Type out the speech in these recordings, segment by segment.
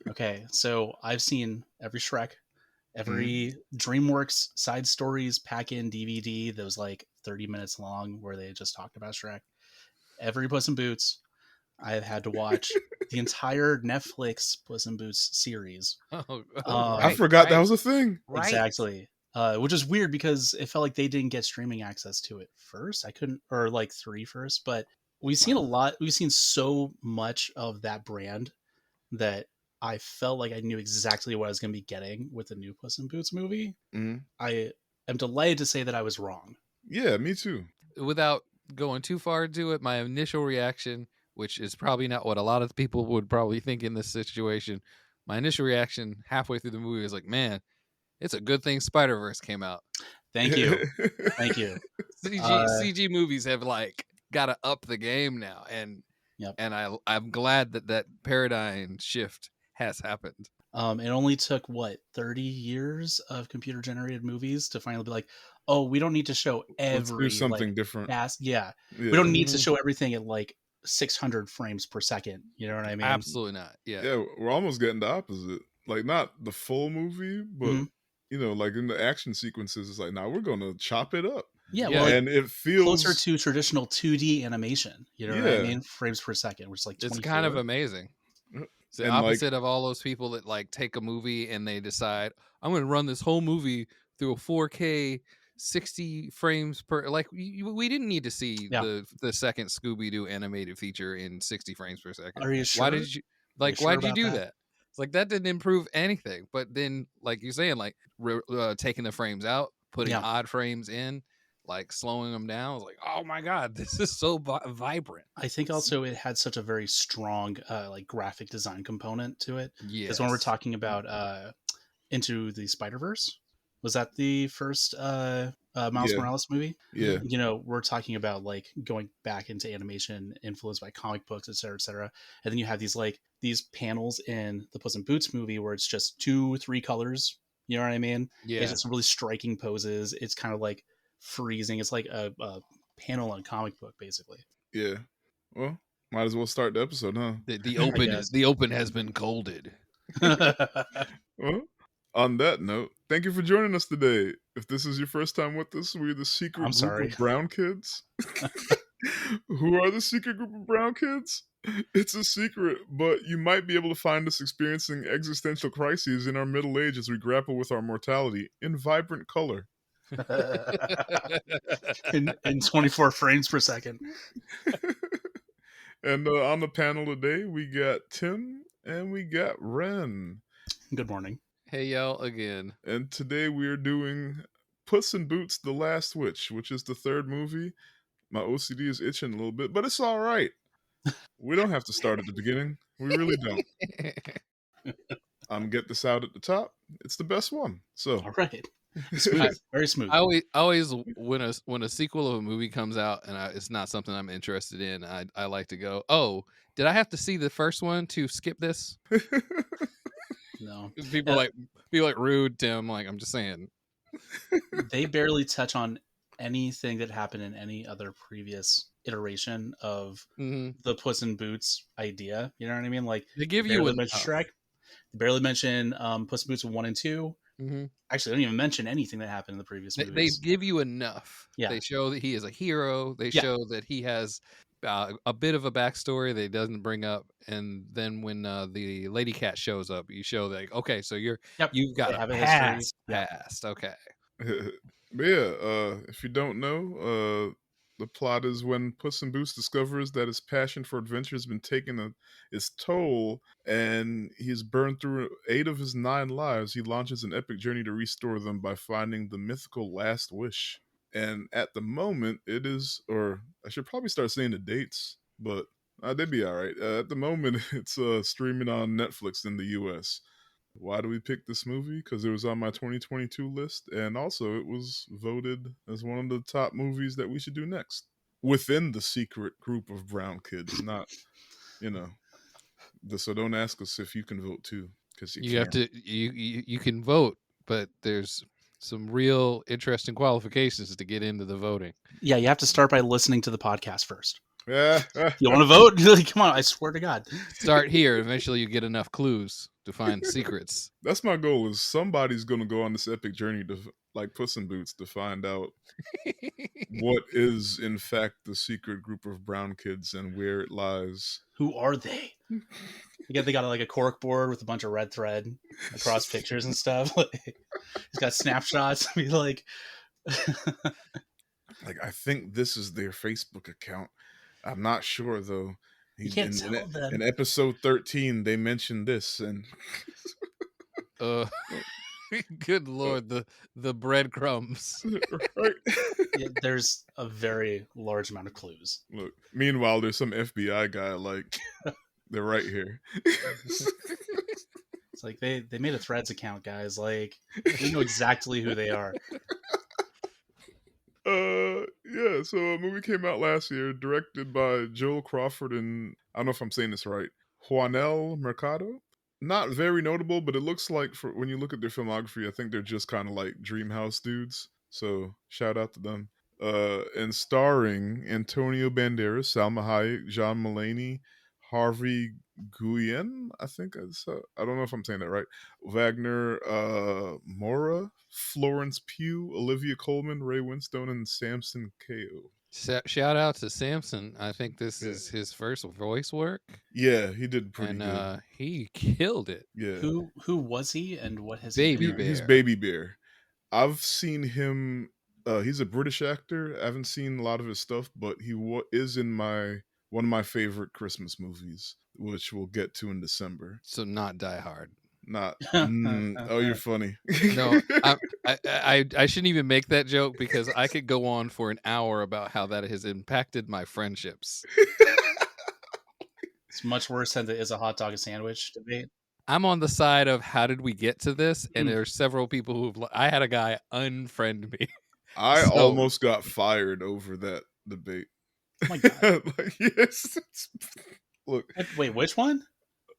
Okay, so I've seen every Shrek, Mhm. every DreamWorks side stories pack in DVD that was like 30 minutes long where they just talked about Shrek. Every Puss in Boots. I've had to watch the entire Netflix Puss in Boots series. Oh, I right, forgot that was a thing. right. Exactly. Which is weird because it felt like they didn't get streaming access to it first. I couldn't, or like three first, but we've seen a lot. We've seen so much of that brand that I felt like I knew exactly what I was going to be getting with the new Puss in Boots movie. Mhm. I am delighted to say that I was wrong. Yeah, me too. Without going too far into it, my initial reaction, which is probably not what a lot of people would probably think in this situation, my initial reaction halfway through the movie is like, man, it's a good thing Spider-Verse came out. Thank you. Thank you. CG movies have like got to up the game now, and Yep. I'm glad that paradigm shift has happened. It only took what 30 years of computer generated movies to finally be like, oh, we don't need to show Let's do every like something different. fast. Yeah, we Yeah. don't need to Mhm. show everything at like 600 frames per second. You know what I mean? Absolutely not. Yeah. Yeah, we're almost getting the opposite. Like not the full movie, but Mhm. like in the action sequences, it's like now we're gonna chop it up, Yeah, well, Yeah. like and it closer feels to traditional 2D animation. You know what I yeah, mean? Frames per second, which is like It's kind of 24. amazing. It's the and like opposite of all those people that like take a movie and they decide I'm going to run this whole movie through a 4K 60 frames per like we didn't need to see Yeah. the second Scooby Doo animated feature in 60 frames per second. Are you Why sure? did you Are you why sure did you about do that? that? It's like that didn't improve anything. But then like you're saying like taking the frames out, putting Yeah. odd frames in, like slowing them down. I was like, "Oh my god, this is so vibrant." I think also it had such a very strong like graphic design component to it because when we're Yes. talking about Into the Spider Verse, was that the first Miles yeah, Morales movie? yeah, You know, we're talking about like going back into animation influenced by comic books, et cetera, et cetera. And then you have these panels in the Puss in Boots movie where it's just 2, 3 colors. You know what I mean? It's Yeah. just really striking poses. It's kind of like freezing. It's like a panel in a comic book, basically. yeah. Well, might as well start the episode, huh? The I open guess. the open has been colded. Well, on that note, thank you for joining us today. If this is your first time with us, we're the secret I'm group sorry. of brown kids. Who are the secret group of brown kids? It's a secret, but you might be able to find us experiencing existential crises in our middle age as we grapple with our mortality in vibrant color. in 24 frames per second. And on the panel today, we got Tim and we got Ren. Good morning. Hey y'all again. And today we are doing Puss in Boots: The Last Witch, which is the third movie. My OCD is itching a little bit, but it's all right. We don't have to start at the beginning. We really don't. I'm gonna get this out at the top. It's the best one. So All right. Smooth. Very smooth. I always when a sequel of a movie comes out and it's not something I'm interested in, I like to go, oh, did I have to see the first one to skip this? No. People like be like rude, Tim. Like I'm just saying. They barely touch on anything that happened in any other previous iteration of Mhm. the Puss in Boots idea. You know what I mean? Like They give they you barely enough. mention Shrek. They barely mention Puss in Boots 1 and 2. Mhm. Actually, they don't even mention anything that happened in the previous They movies. give you enough. Yeah. They show that he is a hero. They Yeah. show that he has a bit of a backstory that he doesn't bring up. And then when the lady cat shows up, you show that like, okay, so you've got They a have a history. Yeah. past. Okay. But yeah, if you don't know, the plot is when Puss in Boots discovers that his passion for adventure has been taking its toll, and he's burned through 8 of his 9 lives. He launches an epic journey to restore them by finding the mythical Last Wish. And at the moment, it is, or I should probably start saying the dates, but they'd be all right. At the moment, it's streaming on Netflix in the U.S. Why do we pick this movie? Because it was on my 2022 list, and also it was voted as one of the top movies that we should do next within the secret group of brown kids. Not, you know, so don't ask us if you can vote too, because you You have can't. to you can vote, but there's some real interesting qualifications to get into the voting. Yeah, you have to start by listening to the podcast first. Yeah. You want to vote? Like, come on, I swear to God. Start here. Eventually, you get enough clues to find secrets. That's my goal. Is somebody's going to go on this epic journey to, like Puss in Boots, to find out what is in fact the secret group of brown kids and where it lies. Who are they? Again, they got like a cork board with a bunch of red thread across pictures and stuff. Like, he's got snapshots. Be like, like, I think this is their Facebook account. I'm not sure though. you can't tell them. In episode 13, they mentioned this, and good lord, the breadcrumbs. right. Yeah, there's a very large amount of clues. Look. Meanwhile, there's some FBI guy like they're right here. It's like they made a Threads account, guys. Like, we know exactly who they are. Yeah, so a movie came out last year, directed by Joel Crawford and, I don't know if I'm saying this right, Juanel Mercado. Not very notable, but it looks like, for when you look at their filmography, I think they're just kind of like Dreamhouse dudes. So shout out to them. And starring Antonio Banderas, Salma Hayek, John Mulaney, Harvey Guillen, I think I don't know if I'm saying that right. Wagner Mora, Florence Pugh, Olivia Colman, Ray Winstone, and Samson Kao. Shout out to Samson. I think this is his first voice work. Yeah, he did pretty good. And he killed it. Yeah. Who was he and what has Baby he been? Bear. He's Baby Bear. I've seen him. He's a British actor. I haven't seen a lot of his stuff, but he is in one of my favorite Christmas movies, which we'll get to in December. So not Die Hard. Not. Oh, you're funny. No, I shouldn't even make that joke because I could go on for an hour about how that has impacted my friendships. It's much worse than the is a hot dog a sandwich debate. I'm on the side of how did we get to this, and there are several people who've. I had a guy unfriend me. I almost got fired over that debate. Oh my God. Like, yes. Look. Wait, which one?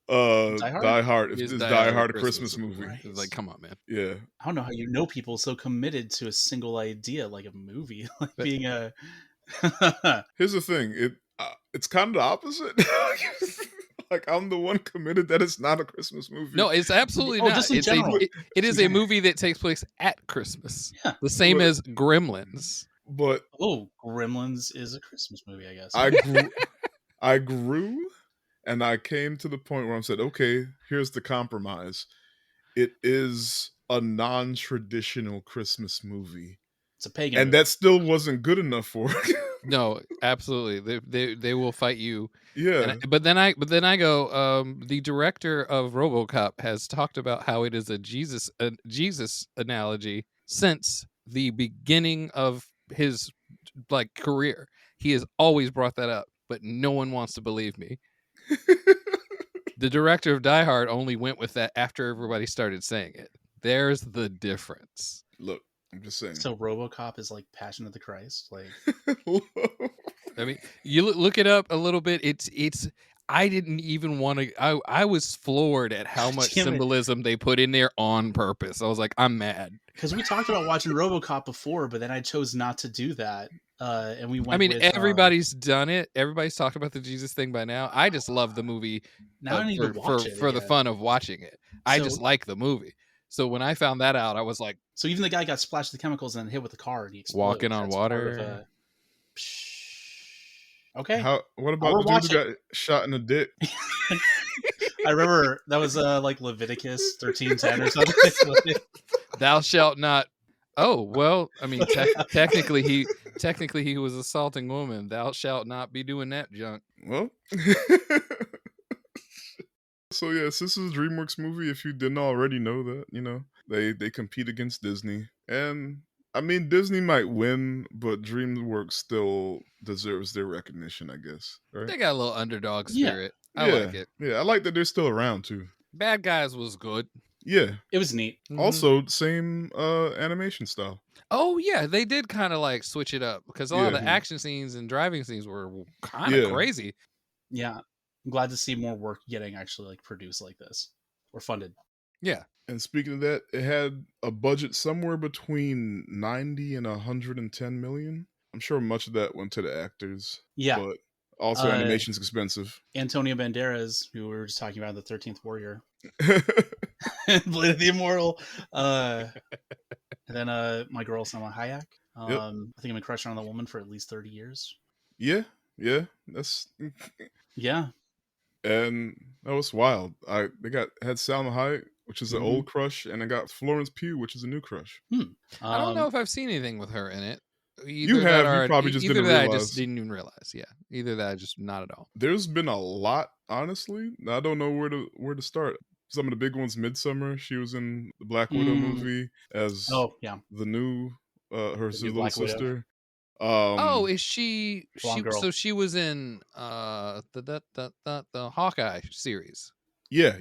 Die Hard. It's Die Hard a Christmas movie. Right. It's like, come on, man. Yeah. I don't know how you know people so committed to a single idea like a movie, like being a. Here's the thing. It's kind of the opposite. Like, I'm the one committed that it's not a Christmas movie. No, it's absolutely not. Just in general. It is a movie that takes place at Christmas. Yeah. The same as Gremlins. But Gremlins is a Christmas movie, I guess. I grew, and I came to the point where I said, okay, here's the compromise. It is a non-traditional Christmas movie. It's a pagan and movie. That still wasn't good enough for it. No, absolutely. They will fight you. Yeah. But then I go, the director of RoboCop has talked about how it is a Jesus analogy since the beginning of his career. He has always brought that up, but no one wants to believe me. The director of Die Hard only went with that after everybody started saying it. There's the difference. Look, I'm just saying. So RoboCop is like Passion of the Christ, like. I mean, you look it up a little bit. It's. I didn't even want to. I was floored at how much symbolism they put in there on purpose. I was like, I'm mad. Because we talked about watching RoboCop before, but then I chose not to do that. And we went. I mean, with, everybody's done it. Everybody's talked about the Jesus thing by now. I just love the movie. Now I need to watch it for the fun of watching it. I just like the movie. So when I found that out, I was like, so even the guy got splashed with the chemicals and hit with the car and he exploded. Walking on water. Okay. What about the dude who got shot in the dick? I remember that was like Leviticus 13:10 or something. Thou shalt not. Oh well, I mean, technically he was assaulting women. Thou shalt not be doing that junk. Well. So yes, this is a DreamWorks movie. If you didn't already know that, they compete against Disney, and I mean Disney might win, but DreamWorks still deserves their recognition, I guess. Right? They got a little underdog spirit. Yeah. I like it. Yeah, I like that they're still around too. Bad Guys was good. Yeah, it was neat. Also, same animation style. Oh yeah, they did kind of like switch it up because a lot of the action scenes and driving scenes were kind of crazy. Yeah. I'm glad to see more work getting actually like produced like this or funded. Yeah. And speaking of that, it had a budget somewhere between 90 and 110 million. I'm sure much of that went to the actors. Yeah. But Also, animation's expensive. Antonio Banderas, who we were just talking about, the 13th Warrior, Blade of the Immortal. And then my girl Salma Hayek. Yep. I think I've been crushing on that woman for at least 30 years. Yeah, that's Yeah. and that was wild. They had Salma Hayek, which is an old crush, and I got Florence Pugh, which is a new crush. I don't know if I've seen anything with her in it. You probably just didn't that realize. I just didn't even realize. Yeah, either that, I just not at all. There's been a lot, honestly. I don't know where to start. Some of the big ones, Midsummer. She was in the Black Widow movie as the new her little sister. Is she? So she was in the Hawkeye series. Yeah.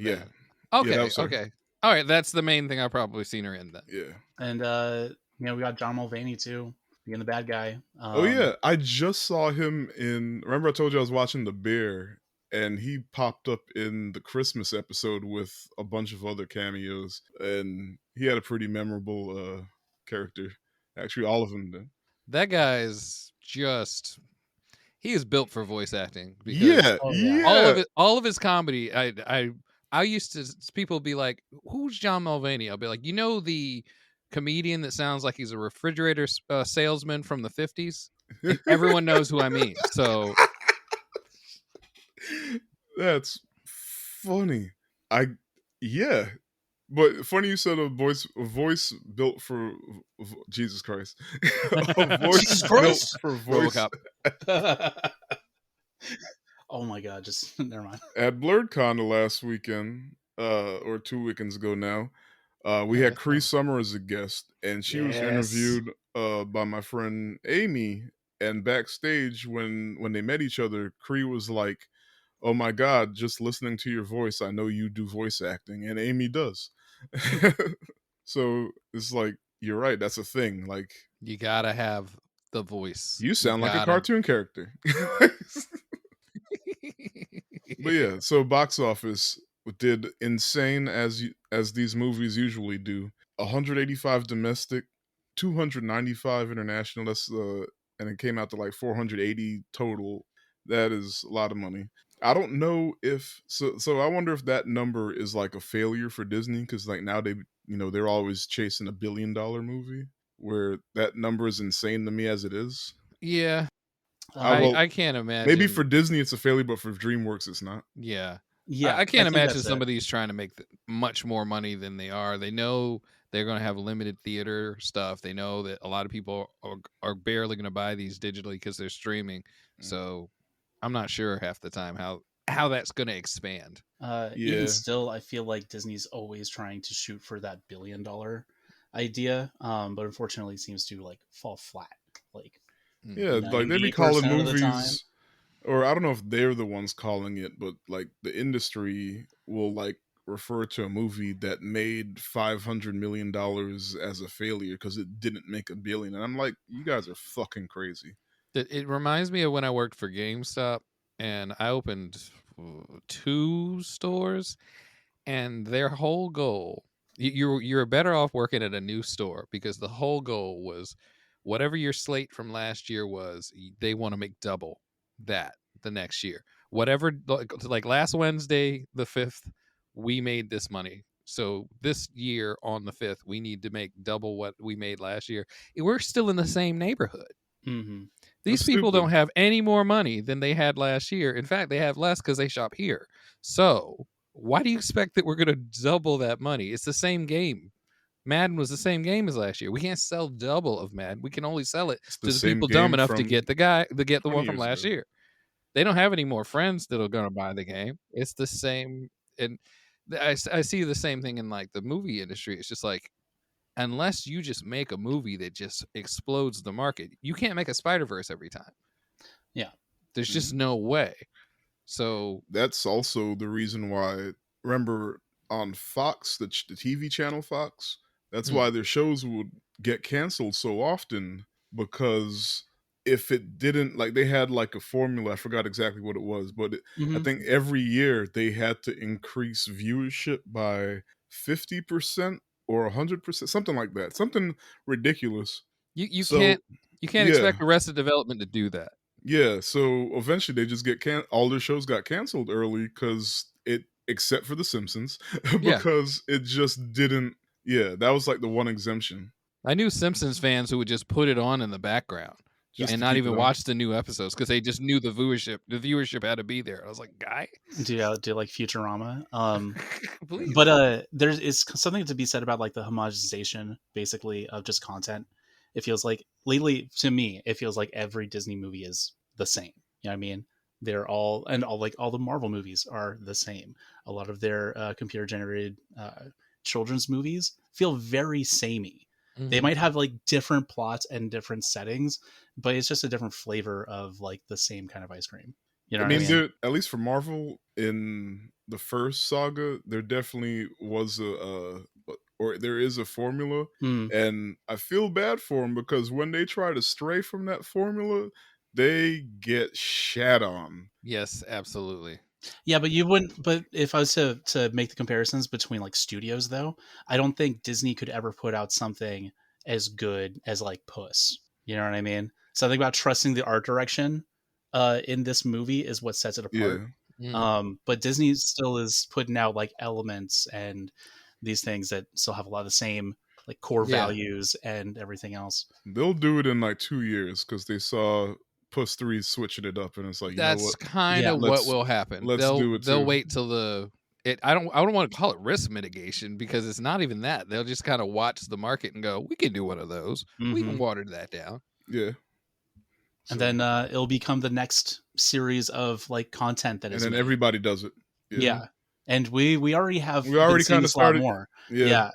Okay. Okay. All right. That's the main thing I've probably seen her in then. Yeah. And we got John Mulvaney too, being the bad guy. Oh yeah, I just saw him in. Remember, I told you I was watching The Bear, and he popped up in the Christmas episode with a bunch of other cameos, and he had a pretty memorable character. Actually, all of them did. That guy's just. He is built for voice acting because all of his comedy. I used to people be like, "Who's John Mulvaney?" I'll be like, the comedian that sounds like he's a refrigerator salesman from the 50s. Everyone knows who I mean. So that's funny. But funny you said a voice built for Jesus Christ. A voice Jesus Christ built for voice. Oh my god, just never mind. At BlurredCon the last weekend, or 2 weekends ago now, we had Cree Summer as a guest, and she was interviewed by my friend Amy. And backstage, when they met each other, Cree was like, "Oh my god, just listening to your voice, I know you do voice acting," and Amy does. So it's like, you're right, that's a thing. Like, you gotta have the voice. You sound like a cartoon character. But yeah, so box office did insane as these movies usually do. 185 domestic, 295 international. That's and it came out to like 480 total. That is a lot of money. I don't know if so I wonder if that number is like a failure for Disney, because like now they're always chasing $1 billion movie, where that number is insane to me as it is. Yeah. I can't imagine. Maybe for Disney it's a failure, but for DreamWorks it's not. Yeah. I can't imagine somebody's trying to make much more money than they are. They know they're going to have limited theater stuff. They know that a lot of people are barely going to buy these digitally because they're streaming. So I'm not sure half the time how that's going to expand. Even still, I feel like Disney's always trying to shoot for that $1 billion idea, but unfortunately it seems to like fall flat. Like, like they be calling movies, or I don't know if they're the ones calling it, but like the industry will like refer to a movie that made $500 million as a failure because it didn't make $1 billion, and I'm like, you guys are fucking crazy. It reminds me of when I worked for GameStop, and I opened 2 stores, and their whole goal, you're better off working at a new store, because the whole goal was whatever your slate from last year was, they want to make double that the next year. Whatever, like last Wednesday, the 5th, we made this money. So this year on the 5th, we need to make double what we made last year. We're still in the same neighborhood. Mm-hmm. These people don't have any more money than they had last year. In fact, they have less because they shop here. So why do you expect that we're going to double that money? It's the same game. Madden was the same game as last year. We can't sell double of Madden. We can only sell it to the people dumb enough to get the one from last year. They don't have any more friends that are going to buy the game. It's the same. And I see the same thing in like the movie industry. It's just like, unless you just make a movie that just explodes the market, you can't make a Spider-Verse every time. Yeah. There's just no way. So that's also the reason why, remember on Fox, the TV channel Fox, that's why their shows would get canceled so often, because if it didn't, like, they had like a formula, I forgot exactly what it was, but I think every year they had to increase viewership by 50% or 100%, something like that, something ridiculous. You can't expect Arrested Development to do that. Yeah, so eventually they just get all their shows got canceled early because except for The Simpsons, Yeah. because it just didn't. Yeah, that was like the one exemption. I knew Simpsons fans who would just put it on in the background Just and to not keep it even on. watch the new episodes because they just knew the viewership had to be there. I was like, guy, Do like Futurama. please. But there's is something to be said about like the homogenization, basically, of just content. It feels like lately, to me, it feels like every Disney movie is the same. You know what I mean? They're all like all the Marvel movies are the same. A lot of their computer generated children's movies feel very samey. They Mhm. might have like different plots and different settings, but it's just a different flavor of like the same kind of ice cream. You know I what I mean, mean? at least for Marvel in the first saga, there definitely was or there is a formula, Mm. and I feel bad for them because when they try to stray from that formula, they get shat on. Yes, absolutely. Yeah, but you wouldn't. But if I was to make the comparisons between like studios, though, I don't think Disney could ever put out something as good as like Puss. You know what I mean? Something about trusting the art direction in this movie is what sets it apart. Yeah, Mm. But Disney still is putting out like elements and these things that still have a lot of the same like core Yeah. values and everything else. they'll do it in like 2 years because they saw Puss 3 switching it up, and it's like, you know That's what? kind Yeah, of what will happen. Let's do it They'll too. wait till I don't want to call it risk mitigation because it's not even that. They'll just kind of watch the market and go, we can do one of those. We can hmm water that down. Yeah. and So, then it'll become the next series of like content that and is then made. everybody does it. Yeah. And we already have We been already seeing kind of this a lot started. more. Yeah.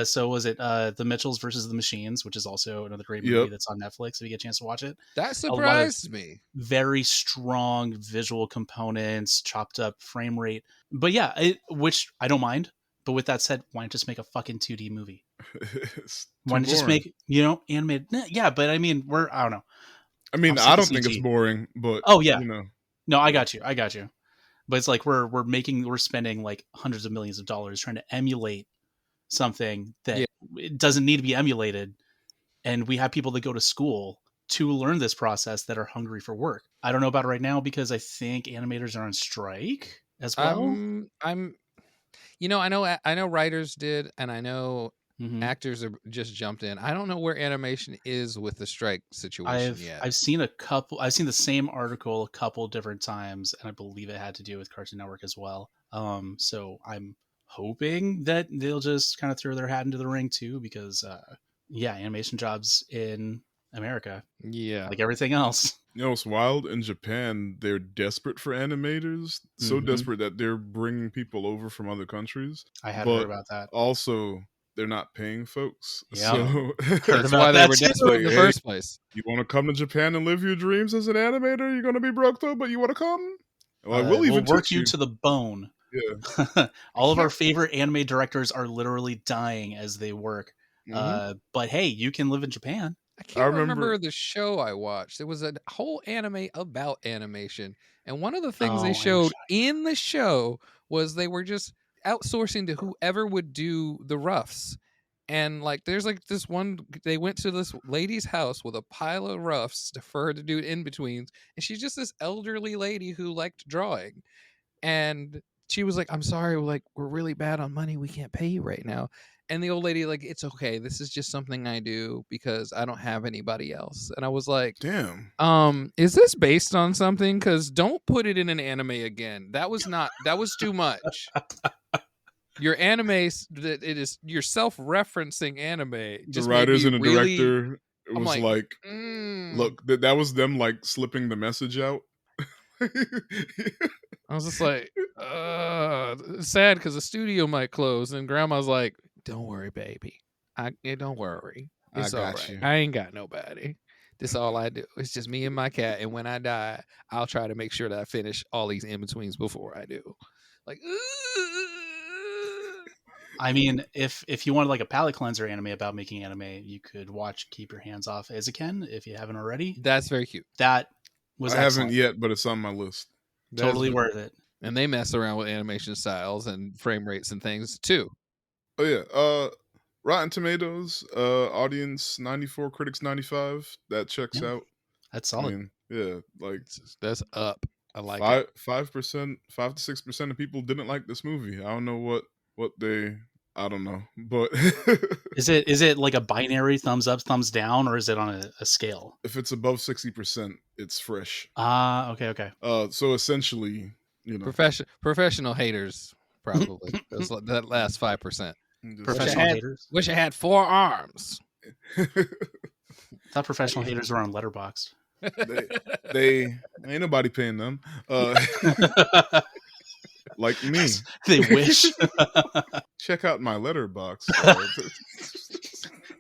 So was it The Mitchells versus the Machines, which is also another great movie Yep. that's on Netflix if you get a chance to watch it. That A lot of surprised me. very strong visual components, chopped up frame rate. But yeah, which I don't mind. But with that said, why not just make a fucking 2D movie? It's Why too not just boring. make, animated? Yeah, but I mean, I don't know. I I'm mean, sick I of don't think it's CG. boring, but Oh yeah. you know, No, I yeah. got you. But it's like we're spending like hundreds of millions of dollars trying to emulate something Yeah. that it doesn't need to be emulated, and we have people that go to school to learn this process that are hungry for work. I don't know about it right now because I think animators are on strike as well. I'm I know writers did, and I know hmm actors are just jumped in. I don't know where animation is with the strike situation yet. I've seen a couple. I've seen the same article a couple different times, and I believe it had to do with Cartoon Network as well. So I'm hoping that they'll just kind of throw their hat into the ring too, because yeah, animation jobs in America, Yeah. like everything else. You know, it's wild. In Japan, they're desperate for animators, so hmm desperate that they're bringing people over from other countries. I had heard But about that. also, they're not paying folks. Yeah, So heard That's why about they that were too. it's desperate like, in the hey, first place. you want to come to Japan and live your dreams as an animator? You're gonna be broke though, but you want to come? Well, we'll We'll even work teach you you. to the bone. Yeah. I All of our can't favorite anime directors are literally dying as they work. hmm But hey, you can live in Japan. I I can't remember. remember the show I watched. There was a whole anime about animation, and one of the things they Oh, showed in the show was they were just outsourcing to whoever would do the roughs. And like there's like this one they went to this lady's house with a pile of roughs for her to do in betweens, and she's just this elderly lady who liked drawing. And she was like, I'm sorry, like we're really bad on money, we can't pay you right now. And the old lady like, it's okay, this is just something I do because I don't have anybody else. And I was like, Damn. is this based on something? Because don't put it in an anime again. That was too much. Your anime it is you're self-referencing anime The just made writers me and the really. director, it I'm was like, like, mm. look, that was them like slipping the message out. I was just like, sad because the studio might close. And grandma's like, don't worry, baby. Don't worry. I It's all got right. you. I ain't got nobody. This all I do. It's just me and my cat. And when I die, I'll try to make sure that I finish all these in betweens before I do. Like, I mean, if you wanted like a palate cleanser anime about making anime, you could watch Keep Your Hands Off Eizouken if you haven't already. that's very cute. That was I haven't excellent. yet, but it's on my list. Totally worth it. And they mess around with animation styles and frame rates and things too. Oh yeah. Rotten Tomatoes, audience 94, critics 95. That checks Yeah. out. That's I solid. mean, Yeah, like That's up. I like five it. 5%, 5 to 6% of people didn't like this movie. I don't know what they. I don't know, but Is it like a binary thumbs up, thumbs down, or is it on a scale? if it's above 60%, it's fresh. Ah, okay, okay. So essentially, Professional haters, probably. That last 5%. Professional haters. Wish I had 4 arms. I thought professional haters were on Letterboxd. they ain't nobody paying them. Like me. They wish. Check out my letterbox.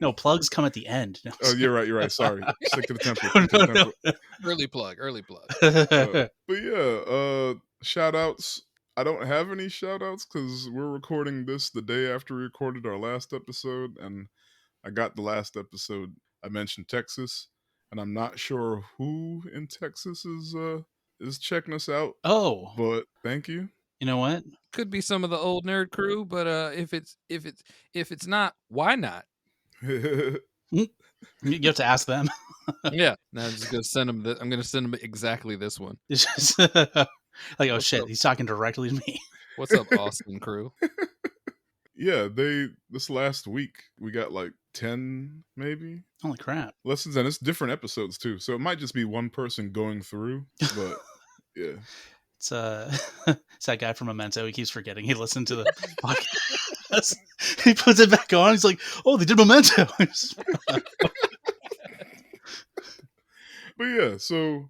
No, plugs come at the end. No, Oh, you're right. Sorry. Stick to the template. No. Early plug. But yeah, shout outs. I don't have any shout outs because we're recording this the day after we recorded our last episode, and I got the last episode. I mentioned Texas, and I'm not sure who in Texas is checking us out. Oh, but thank you. You know what? Could be some of the old nerd crew, but if it's not, why not? You have to ask them. Yeah. Now I'm just gonna send them. I'm gonna send them exactly this one. It's just like, oh What's shit, up? he's talking directly to me. What's up, Austin crew? Yeah, this last week we got like 10 maybe Holy crap. lessons, and it's different episodes too. So it might just be one person going through, but yeah. It's it's that guy from Memento. He keeps forgetting he listened to the podcast. He puts it back on. He's like, "Oh, they did Memento." But yeah, so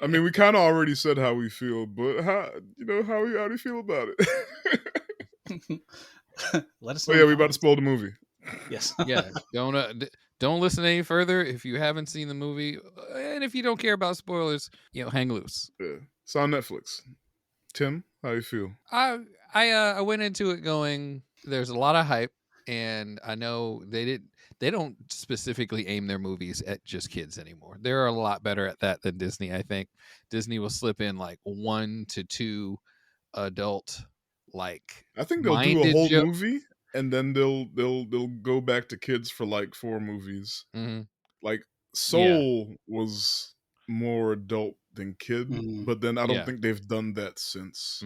I mean, we kind of already said how we feel, but how do you feel about it? Let us know. Oh yeah, we about to spoil the movie. Yes. Yeah. Don't listen any further if you haven't seen the movie, and if you don't care about spoilers, hang loose. Yeah, it's on Netflix. Tim, how you feel? I went into it going, there's a lot of hype, and I know they don't specifically aim their movies at just kids anymore. They're a lot better at that than Disney. I think Disney will slip in like 1 to 2 adult, like, I think they'll do a minded whole joke. movie, and then they'll go back to kids for like 4 movies. Mm-hmm. Like Soul was more adult than kid, but then I don't think they've done that since.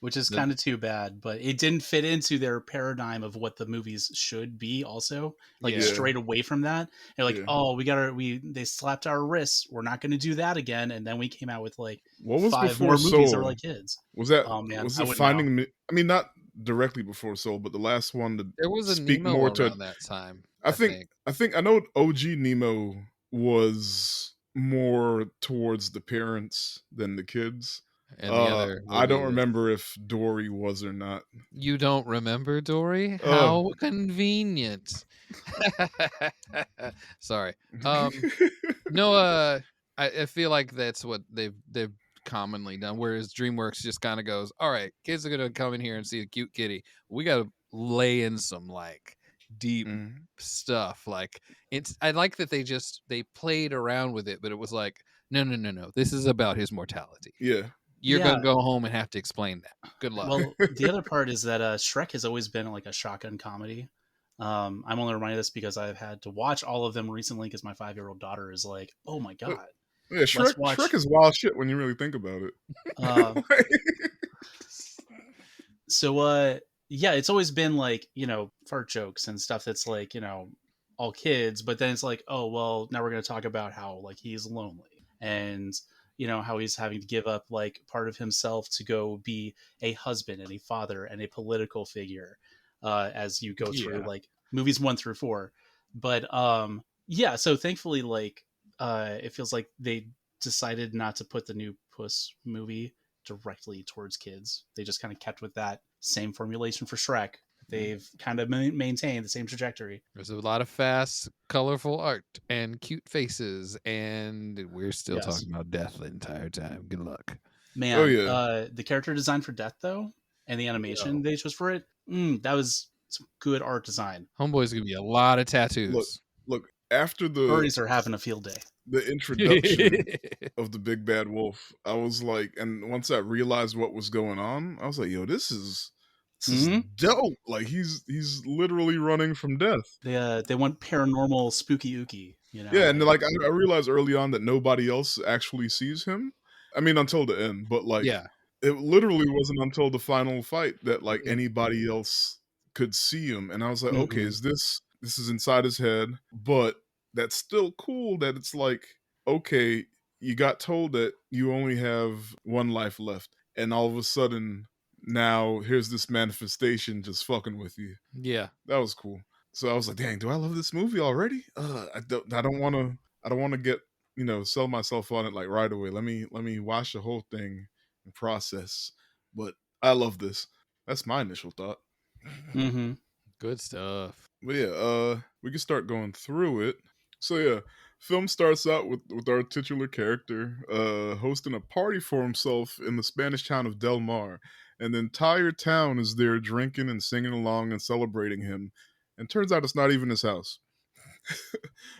Which is kind of too bad, but it didn't fit into their paradigm of what the movies should be. Also, like straight away from that, they're like, "Oh, they slapped our wrists. We're not going to do that again." And then we came out with like what was 5 before more Soul? movies that were like kids. Was that? Oh man, was it Finding? I mean, not directly before Soul, but the last one to there was a speak Nemo more around to that time. I think I know OG Nemo was more towards the parents than the kids. And the other I don't remember if Dory was or not. You don't remember Dory? How convenient. Sorry. No, I feel like that's what they've commonly done. Whereas DreamWorks just kind of goes, all right, kids are gonna come in here and see a cute kitty. We gotta lay in some like deep stuff. Like I like that they played around with it, but it was like, no. This is about his mortality. Yeah. You're gonna go home and have to explain that. Good luck. Well, the other part is that Shrek has always been like a shotgun comedy. I'm only reminded of this because I've had to watch all of them recently because my 5-year-old daughter is like, "Oh my god!" Yeah, Shrek is wild shit when you really think about it. So, yeah, it's always been like fart jokes and stuff that's like all kids, but then it's like, oh well, now we're gonna talk about how like he's lonely and how he's having to give up like part of himself to go be a husband and a father and a political figure as you go through like movies 1 through 4. But so thankfully like it feels like they decided not to put the new Puss movie directly towards kids. They just kind of kept with that same formulation for Shrek. They've kind of maintained the same trajectory. There's a lot of fast, colorful art and cute faces, and we're still talking about death the entire time. Good luck. Man, the character design for Death, though, and the animation they chose for it, that was some good art design. Homeboy's going to be a lot of tattoos. Look, after the... Furries are having a field day. The introduction of the big bad wolf, I was like, and once I realized what was going on, I was like, yo, this is dope. Like he's literally running from death. They went paranormal spooky ooky. You know, Yeah, and like I realized early on that nobody else actually sees him. I mean, until the end, but like Yeah. it literally wasn't until the final fight that like anybody else could see him, and I was like, okay, Mhm. is this is inside his head? But that's still cool that it's like, okay, you got told that you only have one life left, and all of a sudden now here's this manifestation just fucking with you. Yeah. That was cool. So I was like, dang, do I love this movie already? I don't want to. I don't want to get sell myself on it like right away. Let me watch the whole thing and process. But I love this. That's my initial thought. Mhm. Good stuff. But yeah, we can start going through it. So yeah, film starts out with our titular character hosting a party for himself in the Spanish town of Del Mar, and the entire town is there drinking and singing along and celebrating him. And turns out it's not even his house.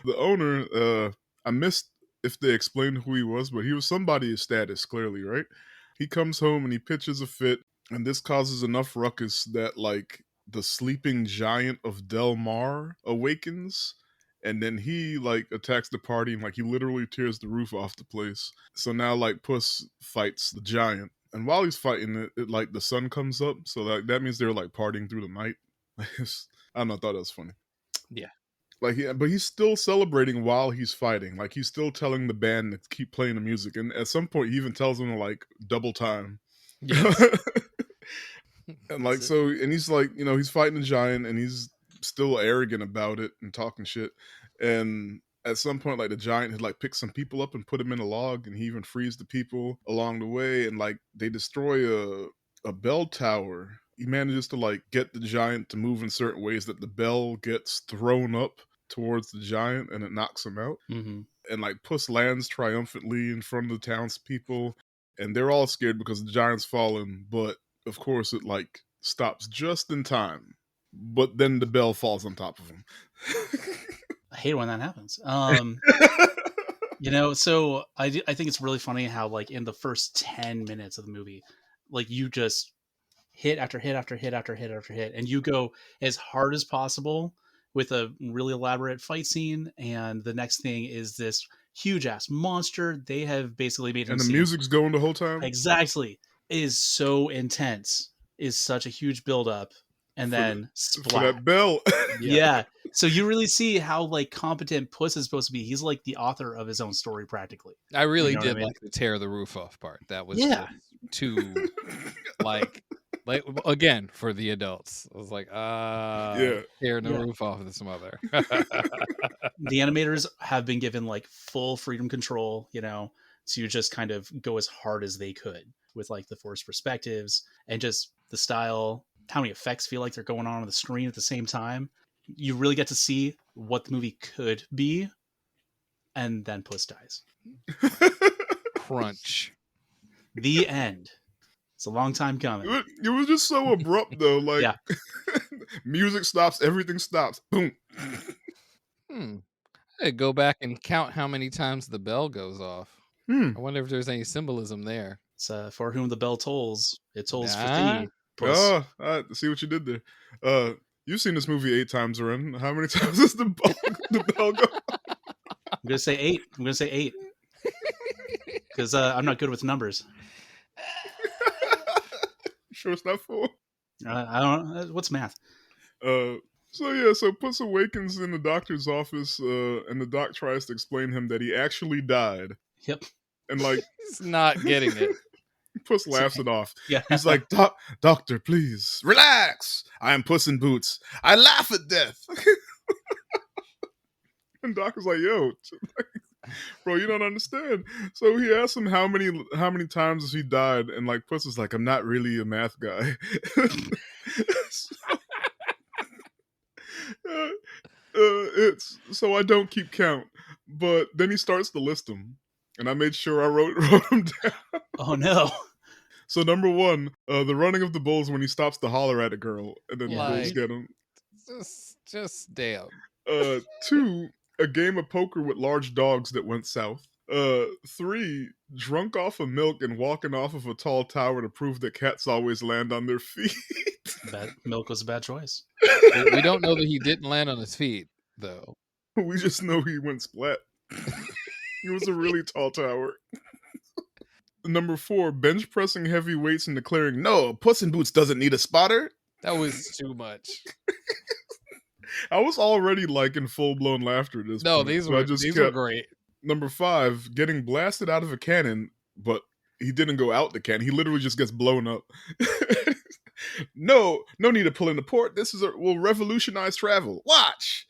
The owner, I missed if they explained who he was, but he was somebody of status, clearly, right? He comes home and he pitches a fit, and this causes enough ruckus that like the sleeping giant of Del Mar awakens, and then he like attacks the party and like he literally tears the roof off the place. So now like Puss fights the giant, and while he's fighting it like the sun comes up, so that means they're like partying through the night. I don't know, I thought that was funny. Yeah. Like, but he's still celebrating while he's fighting. Like, he's still telling the band to keep playing the music, and at some point, he even tells them to like double time. Yes. And like, so, and he's like, he's fighting a giant, and he's still arrogant about it and talking shit. And at some point, like the giant had like picked some people up and put them in a log, and he even frees the people along the way. And like, they destroy a bell tower. He manages to like get the giant to move in certain ways that the bell gets thrown up towards the giant and it knocks him out. Mhm. And like Puss lands triumphantly in front of the townspeople, and they're all scared because the giant's fallen. But of course, it like stops just in time. But then the bell falls on top of him. I hate when that happens. So I think it's really funny how like in the first 10 minutes of the movie, like you just hit after hit after hit after hit after hit, and you go as hard as possible with a really elaborate fight scene, and the next thing is this huge ass monster. They have basically made him And the seem music's going the whole time. exactly. It is so intense. Is such a huge buildup, and then for splat. that bell. Yeah. So you really see how like competent Puss is supposed to be. He's like the author of his own story practically. I really You know what did I mean? like the tear the roof off part. That was Yeah. just too like again for the adults. I was like, Yeah. tearing the Yeah. roof off of this mother. The animators have been given like full freedom control, to just kind of go as hard as they could with like the forced perspectives and just the style, how many effects feel like they're going on the screen at the same time. You really get to see what the movie could be, and then Puss dies. Crunch. The end. It's a long time coming. It was just so abrupt though. Like, Yeah. music stops, everything stops. Boom. I'd go back and count how many times the bell goes off. I wonder if there's any symbolism there. It's for whom the bell tolls, it tolls for Nah. thee. Puss. Oh, I see what you did there. You've seen this movie 8 times, Ren. How many times does the bell go? I'm gonna say 8. Because I'm not good with numbers. Sure, it's not 4. I don't. What's math? So Puss awakens in the doctor's office, and the doc tries to explain him that he actually died. Yep. And like, He's not getting it. Puss laughs it off. Yeah. He's like, Doctor, please relax. I am Puss in Boots. I laugh at death. And Doc is like, yo, bro, you don't understand. So he asks him how many times has he died, and like Puss is like, I'm not really a math guy. So I don't keep count. But then he starts to list them, and I made sure I wrote them down. Oh no. So number 1, the running of the bulls when he stops to holler at a girl, and then the bulls get him. Just damn. 2, a game of poker with large dogs that went south. 3, drunk off of milk and walking off of a tall tower to prove that cats always land on their feet. Milk was a bad choice. We don't know that he didn't land on his feet, though. We just know he went splat. It was a really tall tower. Number 4, bench pressing heavy weights and declaring, "No, Puss in Boots doesn't need a spotter." That was too much. I was already like in full blown laughter at this No, point. these so I were just these kept. were great. Number 5, getting blasted out of a cannon, but he didn't go out the cannon. He literally just gets blown up. No need to pull in the port. This will revolutionize travel. Watch.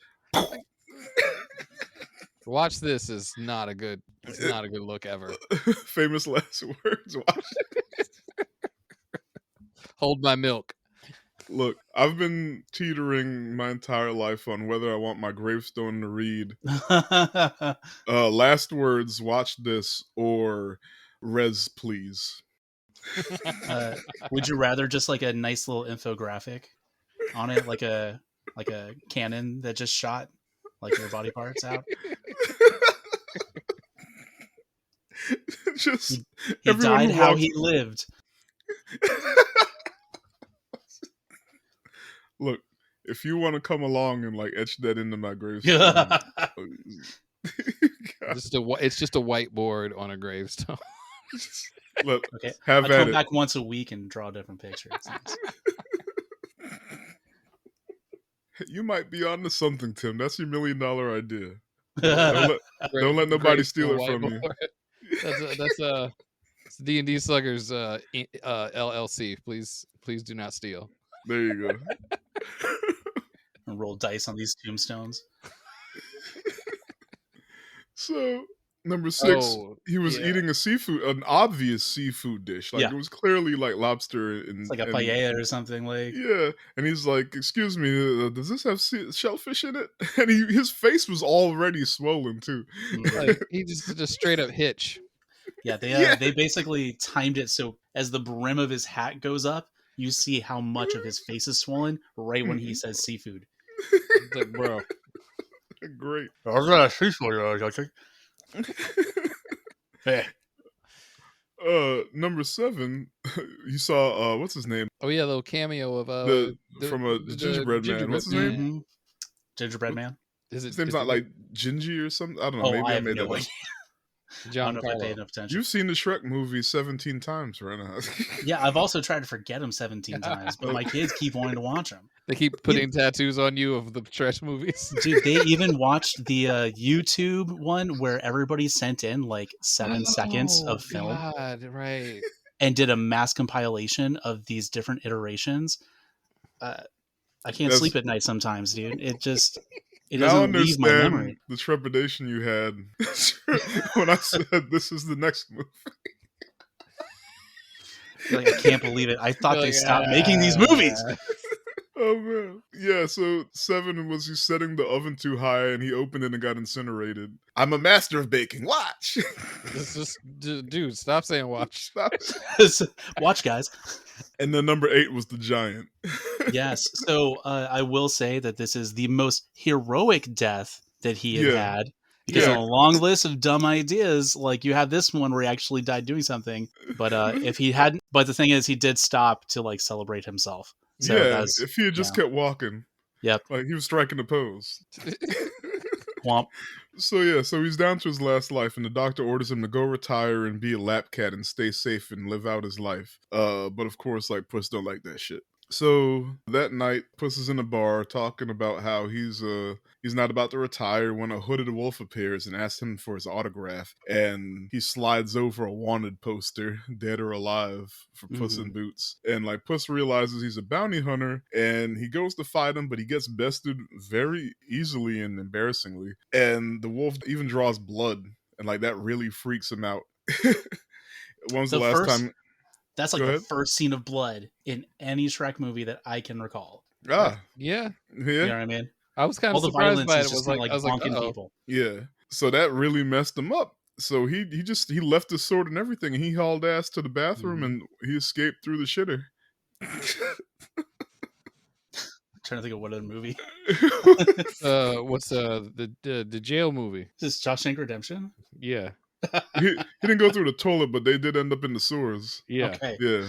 Watch this is not a good. It's not a good look ever. Famous last words. Watch. Hold my milk. Look, I've been teetering my entire life on whether I want my gravestone to read last words, watch this, or res please. Would you rather just like a nice little infographic on it, like a cannon that just shot like your body parts out? Just he died how he lived. Look, if you want to come along and like etch that into my gravestone, it's just a whiteboard on a gravestone. Look, okay, have I at come it. back once a week and draw a different picture. Nice. You might be onto something, Tim. That's your $1 million idea. Don't let nobody steal it from you. That's D&D Sluggers LLC. Please do not steal. There you go. And roll dice on these tombstones. So number 6, he was eating an obvious seafood dish. Like it was clearly like lobster and it's like a paella or something like. Yeah, and he's like, "Excuse me, does this have shellfish in it?" And his face was already swollen too. Like he just straight up hitch. Yeah, they basically timed it so as the brim of his hat goes up, you see how much of his face is swollen right when he says seafood. Like, bro, great. Hey. Number 7, you saw what's his name? Oh yeah, little cameo of from the gingerbread man. What's his name? Mm-hmm. Gingerbread man. His name's not like Gingy or something. I don't know. Maybe I made that up. John I don't know if I paid enough attention. You've seen the Shrek movie 17 times, right now. Yeah, I've also tried to forget him 17 times, but my kids keep wanting to watch him. They keep putting tattoos on you of the trash movies. Dude, they even watched the YouTube one where everybody sent in like 7 seconds of film. God, right. And did a mass compilation of these different iterations. I can't sleep at night sometimes, dude. It doesn't leave my memory. The trepidation you had when I said this is the next movie. Like, I can't believe it. I thought they stopped making these movies. Oh man. Yeah, so 7 was he setting the oven too high and he opened it and got incinerated. I'm a master of baking. Watch. It's just, dude, stop saying watch. Stop it. Watch, guys. And then number 8 was the giant. Yes. So I will say that this is the most heroic death that he had. Because on a long list of dumb ideas, like you have this one where he actually died doing something. But if he hadn't, but the thing is, he did stop to like celebrate himself. So if he had just kept walking. Yep. Like he was striking the pose. Womp. So he's down to his last life, and the doctor orders him to go retire and be a lap cat and stay safe and live out his life. But of course, like Puss don't like that shit. So that night, Puss is in a bar talking about how he's not about to retire when a hooded wolf appears and asks him for his autograph, and he slides over a wanted poster, dead or alive, for Puss in Boots. And like Puss realizes he's a bounty hunter, and he goes to fight him, but he gets bested very easily and embarrassingly. And the wolf even draws blood, and like that really freaks him out. When was the last time? That's like the first scene of blood in any Shrek movie that I can recall. Ah, yeah. You know what I mean? I was kind of surprised by it. It was like bonking people. Yeah. So that really messed him up. So he left his sword and everything, and he hauled ass to the bathroom, and he escaped through the shitter. Trying to think of what other movie. What's the jail movie? Is this Shawshank Redemption? Yeah. He didn't go through the toilet, but they did end up in the sewers. Yeah. Okay. Yeah.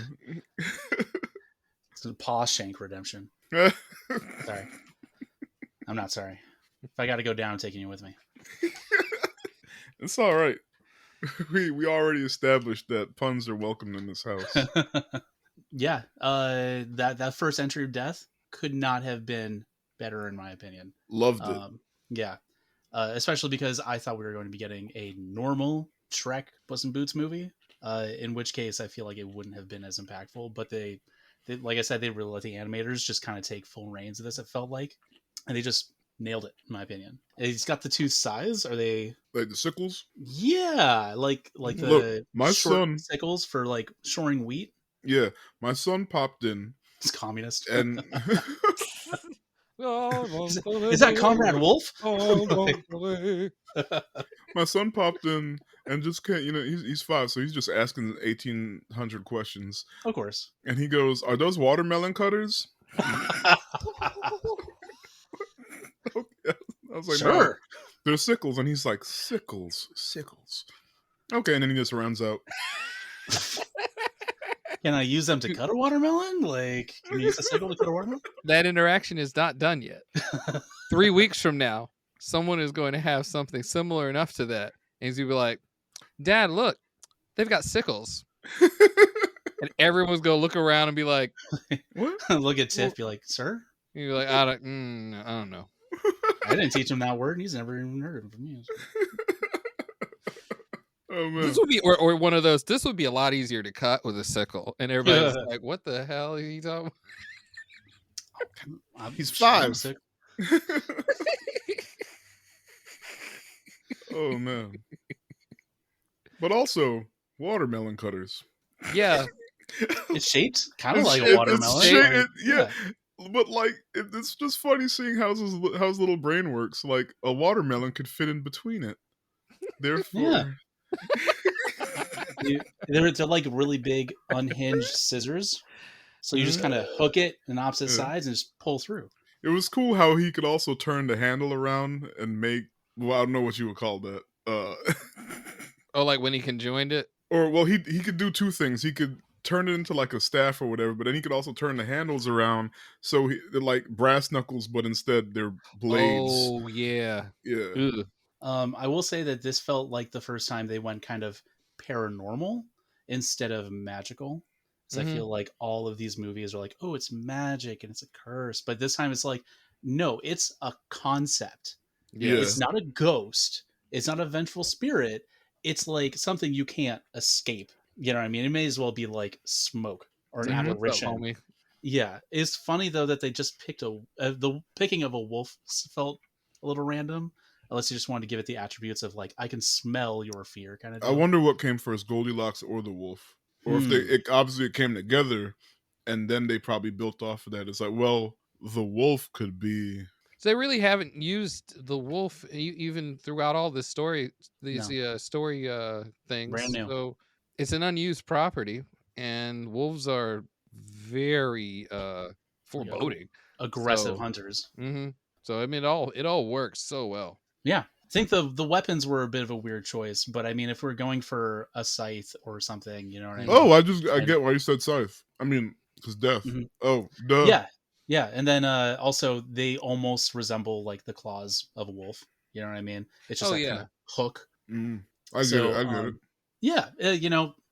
It's Pawshank Redemption. Sorry. I'm not sorry. If I got to go down, I'm taking you with me. It's all right. We already established that puns are welcome in this house. Yeah, that first entry of death could not have been better in my opinion. Loved it. Yeah, especially because I thought we were going to be getting a normal Shrek Puss in Boots movie, in which case I feel like it wouldn't have been as impactful. But they like I said, they really let the animators just kind of take full reins of this. It felt like, and they just nailed it, in my opinion. He's got the two sides. Are they like the sickles? Yeah, like Look, the my short son. sickles for like shoring wheat. Yeah, my son popped in. It's communist. And is that Comrade Wolf? my son popped in and just can't. He's 5, so he's just asking 1,800 questions. Of course. And he goes, "Are those watermelon cutters?" I was like, sure. "No, they're sickles." And he's like, "Sickles. Okay, and then he just runs out. Can I use them to cut a watermelon? Like, can you use a sickle to cut a watermelon? That interaction is not done yet. 3 weeks from now, someone is going to have something similar enough to that. And he's going to be like, "Dad, look, they've got sickles." And everyone's going to look around and be like, "What?" Look at Tiff, be like, "Sir?" And you're like, I don't know. I didn't teach him that word. He's never even heard of it from me. Oh, man. This would be, or one of those, this would be a lot easier to cut with a sickle. And everybody's like, what the hell are you talking about? He's 5. Oh, man. But also, watermelon cutters. Yeah. It's shaped kind of like a watermelon. Yeah. But, like, it's just funny seeing how his little brain works. Like, a watermelon could fit in between it. Therefore... Yeah. They're like really big unhinged scissors, so you just kind of hook it in opposite sides and just pull through. It was cool how he could also turn the handle around and make, well, I don't know what you would call that. Oh, like when he conjoined it? Or, well, he could do 2 things. He could turn it into like a staff or whatever, but then he could also turn the handles Oh, around so they're like brass knuckles, but instead they're blades. Oh, yeah. Yeah. I will say that this felt like the first time they went kind of paranormal instead of magical. So I feel like all of these movies are like, oh, it's magic and it's a curse. But this time it's like, no, it's a concept. Yeah. It's not a ghost. It's not a vengeful spirit. It's like something you can't escape. You know what I mean? It may as well be like smoke or an apparition. Yeah. It's funny though that they just picked the picking of a wolf felt a little random. Unless you just wanted to give it the attributes of like, I can smell your fear kind of thing. I wonder what came first, Goldilocks or the wolf. Or if it came together and then they probably built off of that. It's like, well, the wolf could be... So they really haven't used the wolf even throughout all this story, story things. Brand new. So it's an unused property, and wolves are very foreboding. Aggressive hunters. Mm-hmm. So I mean, it all works so well. Yeah, I think the weapons were a bit of a weird choice, but I mean, if we're going for a scythe or something, you know what I mean? Oh, I get why you said scythe. I mean, because death. Mm-hmm. Oh, duh. Yeah, and then also they almost resemble like the claws of a wolf. You know what I mean? It's just kind of hook. I get it. Yeah,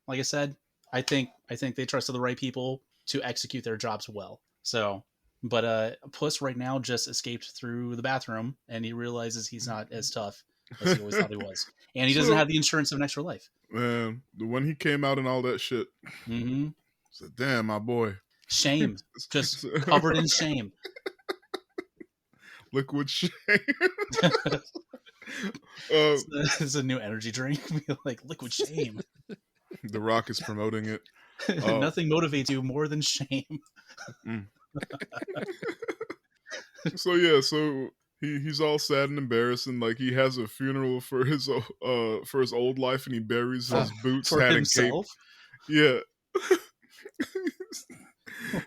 like I said, I think they trusted the right people to execute their jobs well. So. But Puss right now just escaped through the bathroom, and he realizes he's not as tough as he always thought he was. And he doesn't have the insurance of an extra life. Man, when he came out and all that shit, said, damn, my boy. Shame. Just covered in shame. Liquid shame. It's a new energy drink. Like, liquid shame. The Rock is promoting it. Nothing motivates you more than shame. So he's all sad and embarrassed, and like he has a funeral for his old life, and he buries his boots, hat, and cape. Yeah.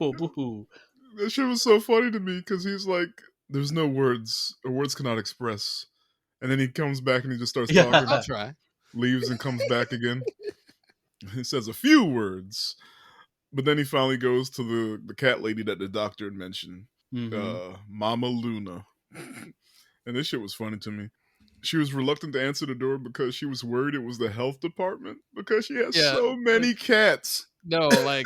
Oh, boo-hoo. That shit was so funny to me because he's like, "There's no words, or words cannot express," and then he comes back and he just starts talking. I'll try. Leaves and comes back again. He says a few words. But then he finally goes to the cat lady that the doctor had mentioned, Mama Luna. And this shit was funny to me. She was reluctant to answer the door because she was worried it was the health department because she has Yeah, so many cats. no, like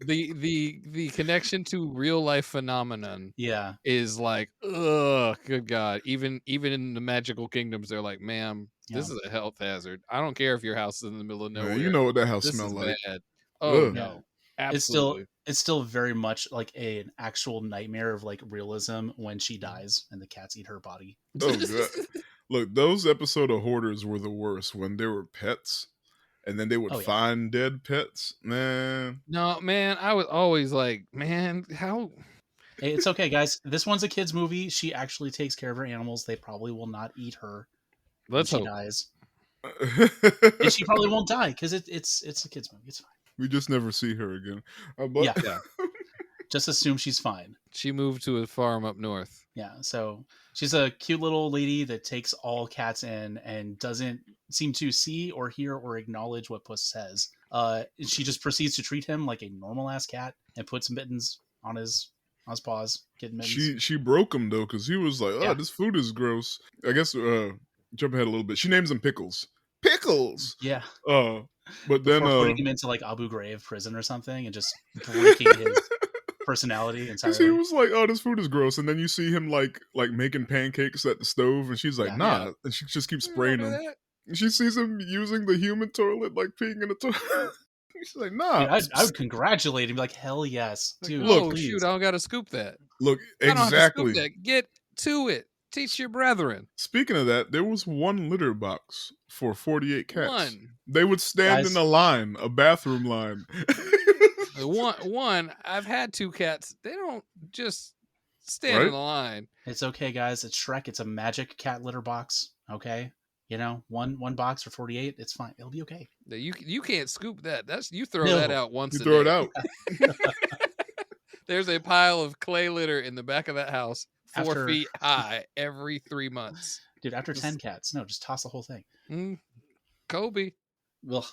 the connection to real life phenomenon Yeah. is like, ugh, good God. Even in the magical kingdoms, they're like, ma'am, this Yeah. is a health hazard. I don't care if your house is in the middle of nowhere. Man, you know what that house This smell is like. bad. Oh Ugh. no, It's still absolutely. very much like an actual nightmare of like realism when she dies and the cats eat her body. Oh god. Look, those episode of Hoarders were the worst when there were pets and then they would Oh, yeah. find dead pets. Man. No, man, I was always like, man, how Hey, it's okay, guys. This one's a kid's movie. She actually takes care of her animals. They probably will not eat her when let's she hope. dies. And she probably won't die because it's a kid's movie. It's fine. We just never see her again. But Yeah. Yeah. Just assume she's fine. She moved to a farm up north. Yeah, so she's a cute little lady that takes all cats in and doesn't seem to see or hear or acknowledge what Puss says. She just proceeds to treat him like a normal ass cat and puts mittens on his paws, kitten mittens. she broke him though because he was like, "Oh, Yeah. this food is gross." I guess jump ahead a little bit. She names him Pickles. Pickles. Yeah, But then before putting him into like Abu Ghraib prison or something and just breaking his personality because he entirely. was like, "Oh, this food is gross," and then you see him like making pancakes at the stove, and she's like, Yeah. "Nah," Yeah. and she just keeps You spraying don't do him. that? And she sees him using the human toilet, like peeing in the toilet. She's like, "Nah." Dude, I would congratulate him, be like, hell yes, Like, dude. Look, oh please. shoot, I don't gotta scoop that. Look, I don't have to exactly. scoop that. Get to it. Teach your brethren. Speaking of that, there was one litter box for 48 cats. One. They would stand Guys. in a line, a bathroom line. One. I've had 2 cats. They don't just stand in Right? a line. It's okay, guys. It's Shrek. It's a magic cat litter box. Okay, one box for 48. It's fine. It'll be okay. You can't scoop that. That's you throw No. that out once You a throw it day. out. There's a pile of clay litter in the back of that house, 4 After- feet high, every 3 months. Dude, after 10 cats, no, just toss the whole thing. Kobe. Ugh.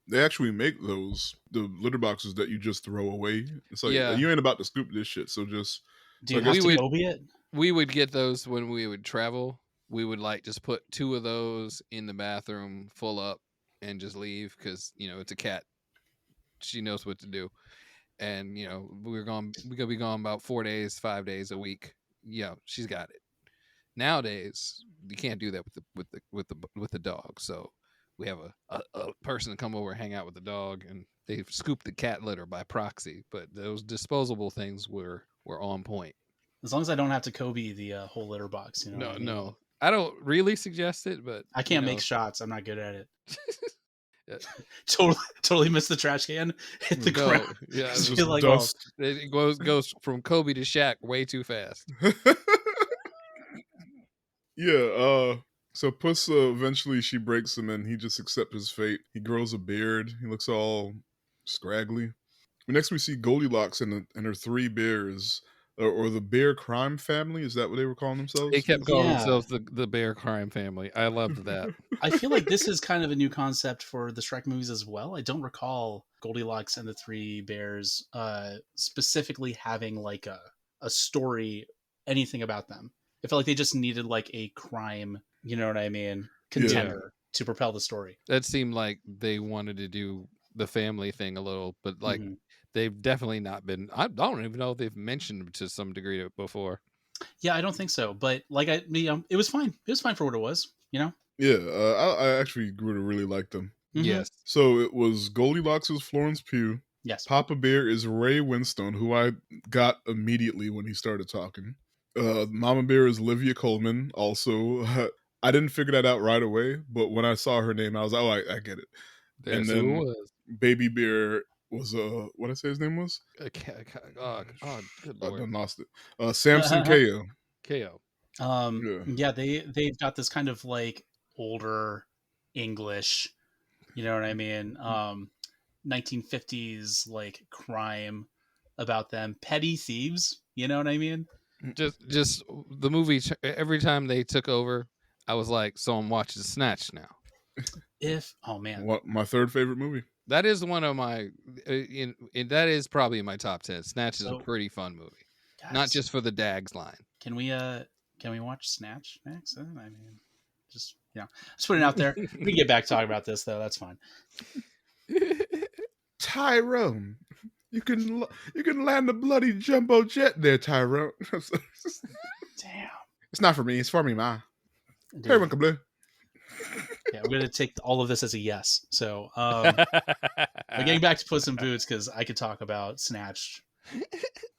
They actually make those, the litter boxes that you just throw away. It's like, Yeah. you ain't about to scoop this shit, so just... Do you Like, have we to would- Kobe it? We would get those when we would travel. We would like just put 2 of those in the bathroom full up and just leave because it's a cat. She knows what to do. And we're gonna be gone about 4 days, 5 days a week. Yeah, she's got it. Nowadays, you can't do that with the dog. So we have a person come over and hang out with the dog, and they scoop the cat litter by proxy. But those disposable things were on point. As long as I don't have to Kobe the whole litter box. You know what I mean? No, I don't really suggest it, but I can't make shots. I'm not good at it. Yeah. Totally missed the trash can. Hit the No, ground. yeah, It's Feel just like, dust. it goes from Kobe to Shaq way too fast. Yeah, so Puss, eventually she breaks him and he just accepts his fate. He grows a beard. He looks all scraggly. Next we see Goldilocks and her 3 bears, or the Bear Crime Family. Is that what they were calling themselves? They kept calling Yeah. themselves the Bear Crime Family. I loved that. I feel like this is kind of a new concept for the Shrek movies as well. I don't recall Goldilocks and the 3 Bears specifically having like a story, anything about them. I felt like they just needed like a crime, you know what I mean, contender to propel the story. That seemed like they wanted to do the family thing a little, but like they've definitely not been. I don't even know if they've mentioned them to some degree before. Yeah, I don't think so. But like it was fine. It was fine for what it was. Yeah, I actually grew to really like them. Mhm. Yes. So it was Goldilocks is Florence Pugh. Yes. Papa Bear is Ray Winstone, who I got immediately when he started talking. Mama Bear is Livia Coleman. Also, I didn't figure that out right away, but when I saw her name, I was like, oh, I get it. There's and who then it was. Baby Bear was what did I say his name was? Oh, good I lord. done lost it. Samson Ko. KO. Yeah, they've got this kind of like older English, you know what I mean? 1950s like crime about them, petty thieves, you know what I mean? Just the movie. Every time they took over, I was like, so I'm watching Snatch now. Oh man, What my 3rd favorite movie? That is one of my. That is probably in my top 10. Snatch is a So, pretty fun movie, guys, not just for the Dags line. can we can we watch Snatch next? I mean, just put it out there. We can get back talking about this though. That's fine. Tyrone, you can land a bloody jumbo jet there, Tyrone. Damn. It's not for me. It's for me, ma. Dude. Hey, Uncle Blue. Yeah, I'm gonna take all of this as a yes. So, but getting back to Puss in Boots, because I could talk about Snatch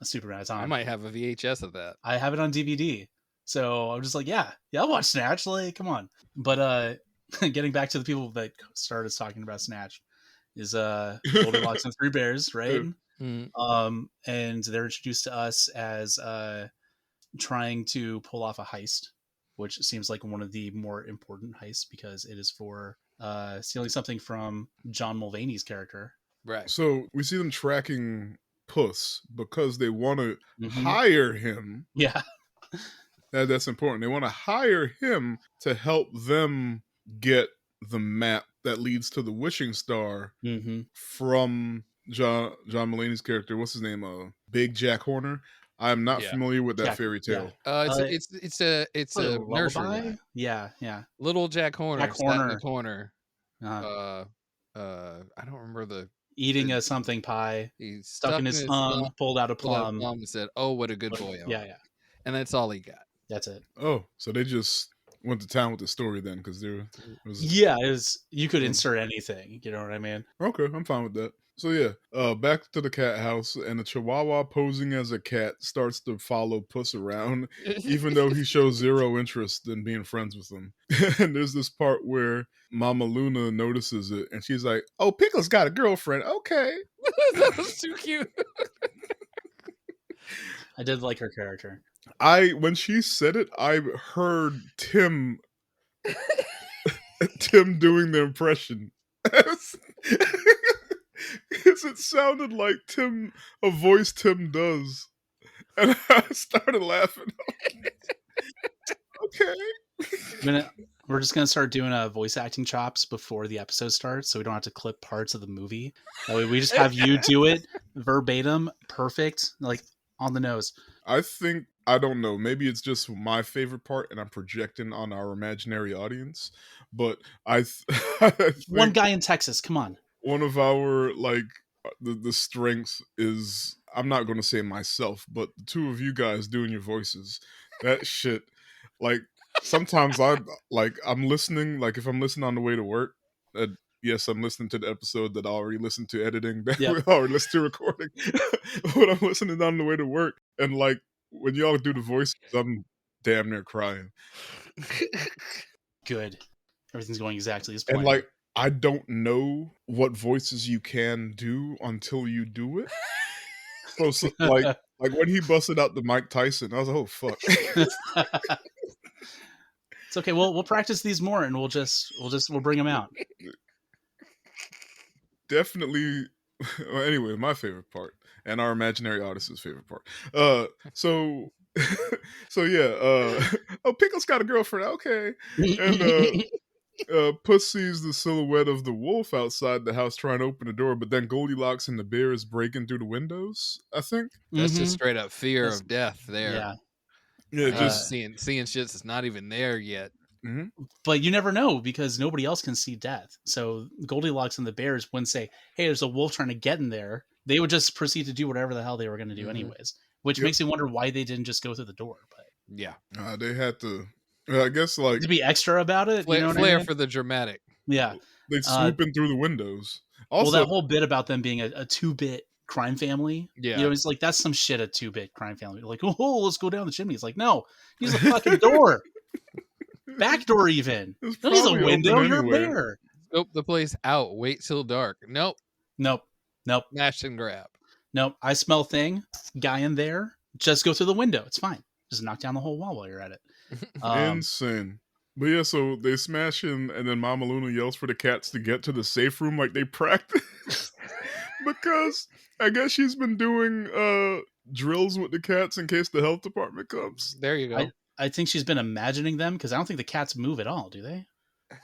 a super amount of time. I might have a VHS of that. I have it on DVD, so I'm just like, yeah, I'll watch Snatch. Like, come on. But getting back to the people that started us talking about Snatch is Goldilocks and Three Bears, right? Mm. And they're introduced to us as trying to pull off a heist, which seems like one of the more important heists because it is for stealing something from John Mulvaney's character. Right. So we see them tracking Puss because they want to hire him. Yeah. That's important. They want to hire him to help them get the map that leads to the wishing star from John Mulaney's character. What's his name? Big Jack Horner. I'm not familiar with that fairy tale. It's a nursery rhyme. Yeah. Little Jack Horner Jack sat in the Horner. corner. I don't remember the eating a something pie. He stuck in his thumb, pulled out a plum, and said, "Oh, what a good boy!" Yeah. And that's all he got. That's it. Oh, so they just went to town with the story then, because there was. Yeah, it was. You could insert anything. You know what I mean? Okay, I'm fine with that. So yeah, back to the cat house, and the Chihuahua posing as a cat starts to follow Puss around, even though he shows zero interest in being friends with him. And there's this part where Mama Luna notices it, and she's like, "Oh, Pickle's got a girlfriend. Okay." That was too cute. I did like her character. When she said it, I heard Tim doing the impression. Because it sounded like a voice Tim does. And I started laughing. Okay. We're just going to start doing voice acting chops before the episode starts so we don't have to clip parts of the movie. That way we just have you do it verbatim, perfect, like on the nose. I don't know, maybe it's just my favorite part and I'm projecting on our imaginary audience, but I think one guy in Texas, come on. One of our, the strengths is, I'm not going to say myself, but the two of you guys doing your voices, that shit, sometimes I'm listening, if I'm listening on the way to work, yes, I'm listening to the episode that I already listened to editing, that we already listened to recording, but I'm listening on the way to work, and when y'all do the voices, I'm damn near crying. Good. Everything's going exactly as planned. And I don't know what voices you can do until you do it. So when he busted out the Mike Tyson, I was like, oh fuck. It's okay. We'll practice these more, and we'll bring them out. Definitely. Well, anyway, my favorite part, and our imaginary audience's favorite part. So yeah. Oh, Pickle's got a girlfriend. Okay, and Puss sees the silhouette of the wolf outside the house trying to open the door, but then Goldilocks and the bear is breaking through the windows, I think. That's just straight up fear of death there. Yeah, just seeing shit that's not even there yet. Mm-hmm. But you never know because nobody else can see death. So Goldilocks and the bears wouldn't say, hey, there's a wolf trying to get in there. They would just proceed to do whatever the hell they were going to do anyways, which makes me wonder why they didn't just go through the door. But yeah, they had to, I guess, to be extra about it. Flair, you know what I mean? For the dramatic. Yeah. They'd swoop in through the windows. Also, that whole bit about them being a 2-bit crime family. Yeah. You know, it's like, that's some shit, a 2-bit crime family. Like, oh, let's go down the chimney. It's like, no, use a fucking door. Back door even. Don't use a window. You're a bear. Scope the place out. Wait till dark. Nope. Smash and grab. Nope. I smell thing. Guy in there. Just go through the window. It's fine. Just knock down the whole wall while you're at it. Insane. But yeah, so they smash in, and then Mama Luna yells for the cats to get to the safe room like they practice. Because I guess she's been doing drills with the cats in case the health department comes. There you go. I think she's been imagining them because I don't think the cats move at all, do they?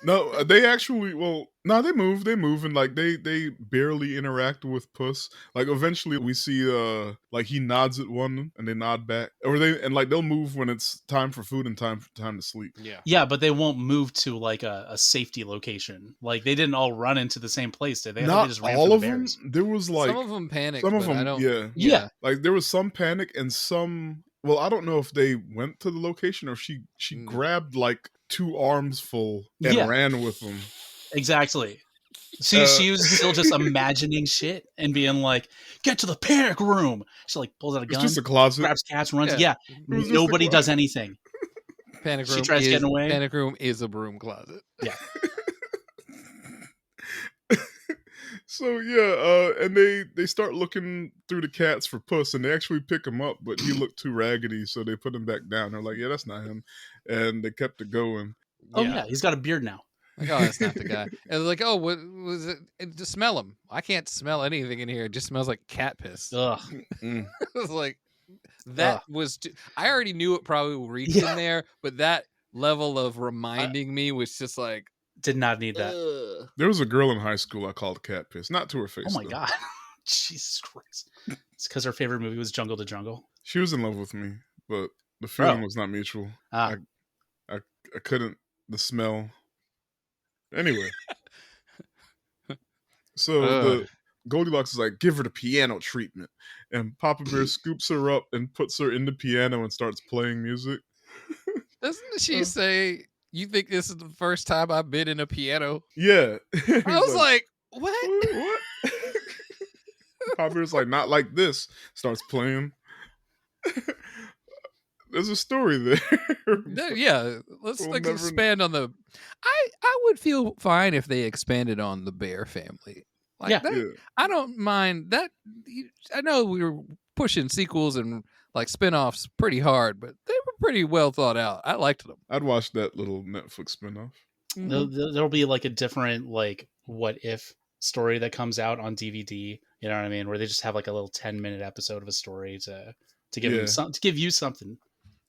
No, they actually. Well, no, they move. They move, and like they barely interact with Puss. Like eventually, we see like he nods at one, and they nod back, or they and like they'll move when it's time for food and time to sleep. Yeah. Yeah, but they won't move to like a safety location. Like they didn't all run into the same place, did they? I thought they Not just ran for all the of them. bears. There was like Some of them panicked, some of but I them. don't. Yeah, Yeah. like there was some panic and some. Well, I don't know if they went to the location or she Mm. grabbed like 2 arms full and Yeah. ran with them. Exactly. She was still just imagining shit and being like, "Get to the panic room." She like pulls out a It's gun, just a closet. grabs cats, runs. Yeah. Yeah, It was just a nobody does closet. anything. Panic She room tries is getting away. Panic room is a broom closet. Yeah. So and they start looking through the cats for Puss, and they actually pick him up, but he looked too raggedy, so they put him back down. They're like, "Yeah, that's not him," and they kept it going. Oh yeah, he's got a beard now. Like, oh, that's not the guy. And like, oh, what was it? Just smell him. I can't smell anything in here. It just smells like cat piss. Ugh. Mm. It was like that Ugh. was. I already knew it probably reeked in there, but that level of reminding me was just like, Did not need that. ugh. There was a girl in high school I called cat piss, not to her face. Oh my though. god. Jesus Christ. It's because her favorite movie was Jungle to Jungle. She was in love with me, but the feeling Oh. was not mutual. Ah. I couldn't. The smell. Anyway, so the Goldilocks is like, "Give her the piano treatment," and Papa Bear scoops her up and puts her in the piano and starts playing music. Doesn't she say, "You think this is the first time I've been in a piano?" Yeah, I was like, what? "What?" Papa Bear's like, "Not like this." Starts playing. There's a story there. Yeah, let's We'll like never- expand on the. I would feel fine if they expanded on the Bear family. Like Yeah. that, Yeah. I don't mind that. I know we were pushing sequels and like spin-offs pretty hard, but they were pretty well thought out. I liked them. I'd watch that little Netflix spinoff. There'll be like a different like what if story that comes out on DVD. You know what I mean? Where they just have like a little 10-minute episode of a story to give Yeah. them to give you something.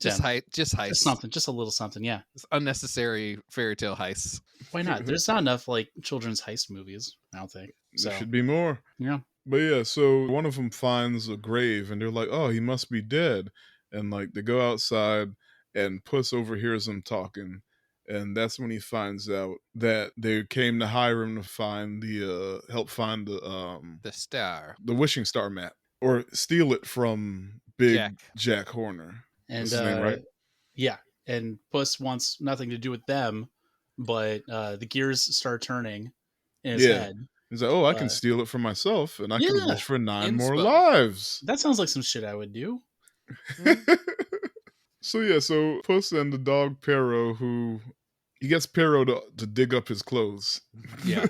Just Tim. heist, just heist, Just something, just a little something. Yeah. It's unnecessary fairy tale heists. Why not? There's not enough like children's heist movies. I don't think. So There should be more. yeah. But yeah, so one of them finds a grave and they're like, "Oh, he must be dead." And like they go outside and Puss overhears them talking. And that's when he finds out that they came to hire him to find the help find The star. the wishing star map or steal it from Big Jack Horner. And That's his name, right? Yeah. And Puss wants nothing to do with them, but the gears start turning in his head. He's like, "Oh, I can steal it for myself, and I can Yeah. wish for 9 more Inspo. lives." That sounds like some shit I would do. So Puss and the dog Perro, he gets Perro to dig up his clothes. Yeah.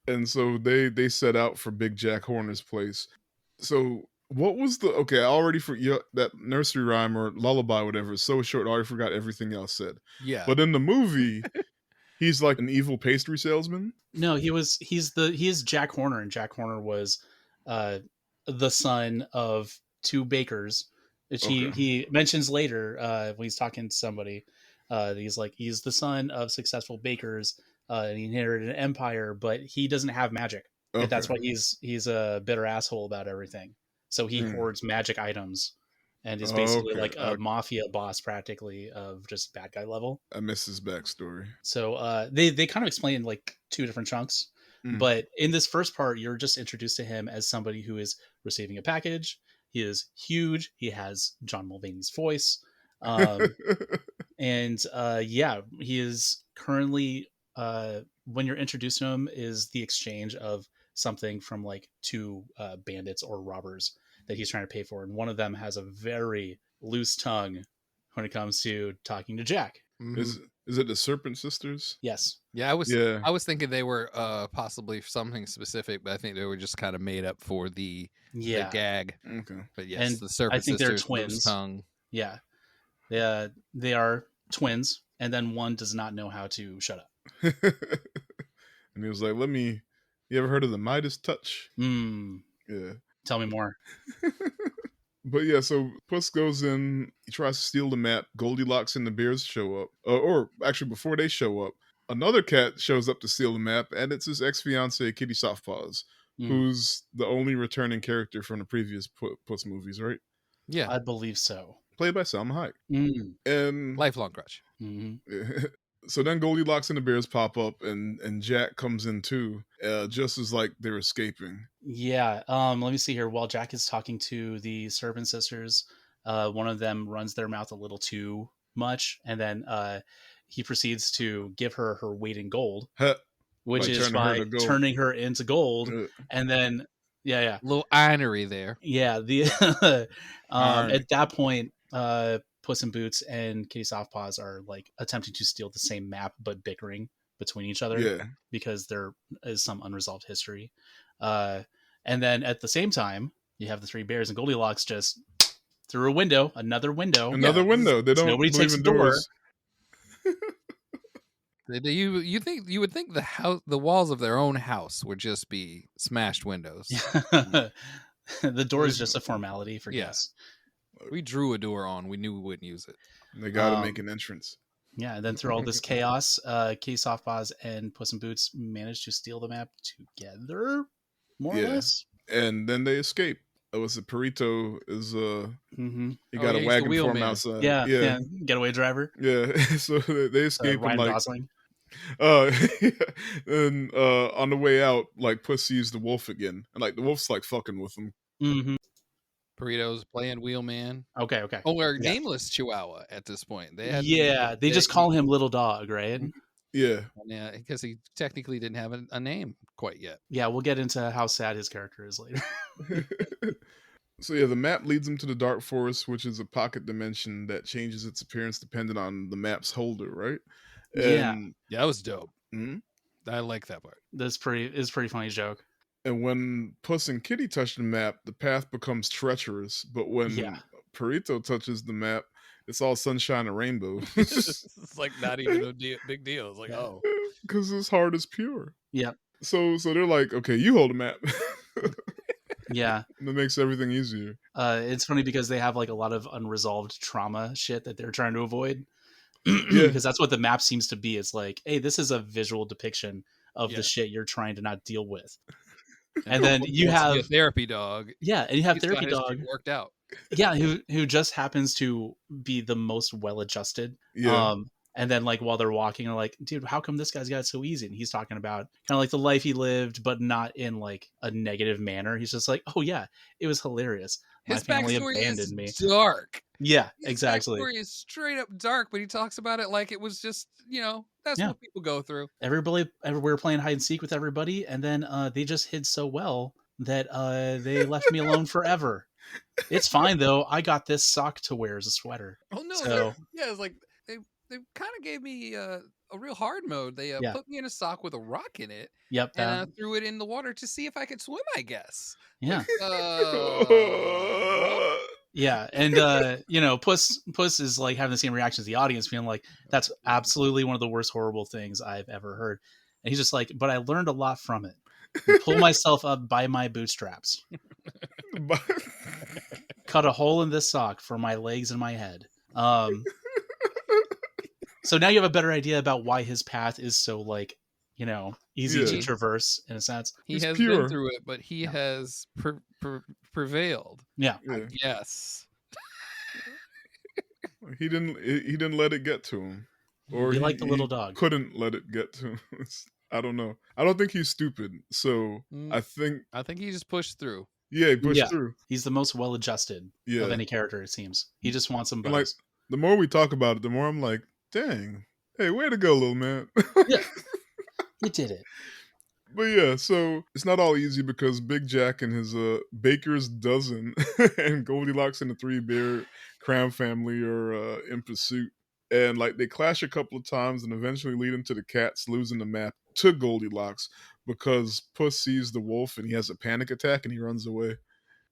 And so they set out for Big Jack Horner's place. So what was I already forgot that nursery rhyme or lullaby, whatever, is so short, I already forgot everything else said. Yeah. But in the movie, he's like an evil pastry salesman. No, he is Jack Horner, and Jack Horner was the son of 2 bakers, which he mentions later when he's talking to somebody. He's the son of successful bakers, and he inherited an empire, but he doesn't have magic. And that's why he's a bitter asshole about everything. So he hoards magic items and is basically like a mafia boss practically of just bad guy level. I miss his backstory. So they kind of explain like 2 different chunks. But in this first part, you're just introduced to him as somebody who is receiving a package. He is huge. He has John Mulvaney's voice. And he is currently, when you're introduced to him, is the exchange of something from like 2 bandits or robbers that he's trying to pay for. And one of them has a very loose tongue when it comes to talking to Jack. Is it the Serpent Sisters? Yes. Yeah, I was thinking they were possibly something specific, but I think they were just kind of made up for the gag. Okay. But yes, And the Serpent I think they're Sisters, loose twins. tongue. Yeah. They are twins, and then one does not know how to shut up. And he was like, you ever heard of the Midas touch? Yeah. Tell me more. But yeah, so Puss goes in, he tries to steal the map. Goldilocks and the bears show up. Or actually, before they show up, another cat shows up to steal the map, and it's his ex-fiancee, Kitty Softpaws, who's the only returning character from the previous Puss movies, right? Yeah, I believe so. Played by Salma Hayek. Mm. And lifelong crush. Mm-hmm. so then Goldilocks and the bears pop up, and Jack comes in too, just as like they're escaping. Yeah. Let me see here. While Jack is talking to the Serpent Sisters, one of them runs their mouth a little too much, and then he proceeds to give her her weight in gold, which is by turning her into gold, and then yeah, a little ironery there. Yeah, the at that point, Puss in Boots and Kitty Softpaws are like attempting to steal the same map, but bickering between each other because there is some unresolved history. And then at the same time, you have the three bears and Goldilocks just through a window, another window. They don't. Nobody takes in the door. You would think the walls of their own house would just be smashed windows. The door is just a formality for guests. We drew a door on. We knew we wouldn't use it. They got to make an entrance. Yeah, and then through all this chaos, Kitty Softpaws and Puss in Boots managed to steal the map together, more or less. And then they escape. It was a Perito is he got a he's wagon for him outside. Yeah, getaway driver. Yeah, so they escape Ryan and Gosling. And on the way out, like Puss sees the wolf again, and like the wolf's like fucking with him. Mm-hmm. Burritos playing wheelman. Okay. Oh, or nameless Chihuahua at this point. They just call him Little Dog, right? Yeah, because he technically didn't have a name quite yet. Yeah, we'll get into how sad his character is later. So yeah, the map leads them to the Dark Forest, which is a pocket dimension that changes its appearance depending on the map's holder, right? Yeah, that was dope. Mm-hmm. I like that part. That's pretty funny joke. And when Puss and Kitty touch the map, the path becomes treacherous. But when Perito touches the map, it's all sunshine and rainbows. It's like not even a big deal. It's like, because his heart is pure. Yeah. So they're like, okay, you hold the map. Yeah. That makes everything easier. It's funny because they have like a lot of unresolved trauma shit that they're trying to avoid. Because that's what the map seems to be. It's like, hey, this is a visual depiction of the shit you're trying to not deal with. And then you have a therapy dog. Yeah, and you have therapy dog worked out. Yeah, who just happens to be the most well adjusted. Yeah. And then like while they're walking, they're like, dude, how come this guy's got it so easy? And he's talking about kind of like the life he lived, but not in like a negative manner. He's just like, oh yeah, it was hilarious. His My family backstory abandoned me. Dark. Yeah, His exactly. backstory is straight up dark, but he talks about it like it was just, that's what people go through. We were playing hide and seek with everybody, and then they just hid so well that they left me alone forever. It's fine though. I got this sock to wear as a sweater. Oh no! So, it's like they kind of gave me a real hard mode. They put me in a sock with a rock in it. Yep. And threw it in the water to see if I could swim, I guess. Yeah. Yeah, and Puss is like having the same reaction as the audience, feeling like that's absolutely one of the worst horrible things I've ever heard. And he's just like, but I learned a lot from it. Pull myself up by my bootstraps. Cut a hole in this sock for my legs and my head. So now you have a better idea about why his path is so like, easy to traverse in a sense. He has been through it, but he has prevailed. Yeah. Yes. He didn't let it get to him, or he like the little dog couldn't let it get to him. I don't know. I don't think he's stupid. So I think he just pushed through. Yeah, he pushed through. He's the most well-adjusted of any character, it seems. He just wants some buddies. Like, the more we talk about it, the more I'm like, dang, hey, way to go, little man. Yeah, you did it. But yeah, so it's not all easy because Big Jack and his baker's dozen and Goldilocks and the Three Bear Crown family are in pursuit. And like they clash a couple of times and eventually lead into the cats losing the map to Goldilocks because Puss sees the wolf and he has a panic attack and he runs away.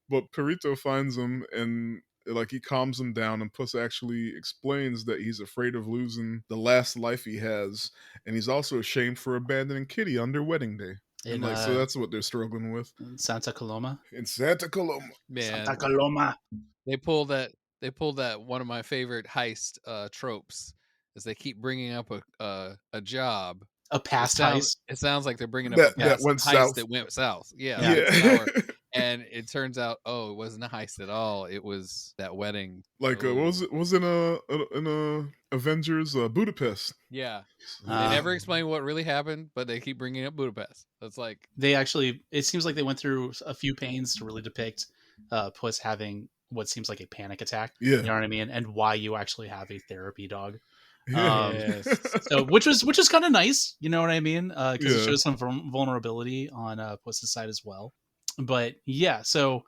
But Perito finds him and like he calms him down, and Puss actually explains that he's afraid of losing the last life he has, and he's also ashamed for abandoning Kitty on their wedding day. And like, so that's what they're struggling with. In Santa Coloma. In Santa Coloma. Man, Santa Coloma. They pulled that one of my favorite heist tropes. is they keep bringing up a job. A past heist. It sounds like they're bringing up a that past went heist south. that went south. Yeah, Yeah. went sour. And it turns out, it wasn't a heist at all. It was that wedding. Like what was it? Was in a Avengers Budapest? Yeah, they Uh, never explain what really happened, but they keep bringing up Budapest. That's like They actually, it seems like they went through a few pains to really depict Puss having what seems like a panic attack. Yeah. You know what I mean? And why you actually have a therapy dog. Yeah. yes. So which is kind of nice, you know what I mean? Because it Yeah. shows some vulnerability on Puss's side as well. But yeah, so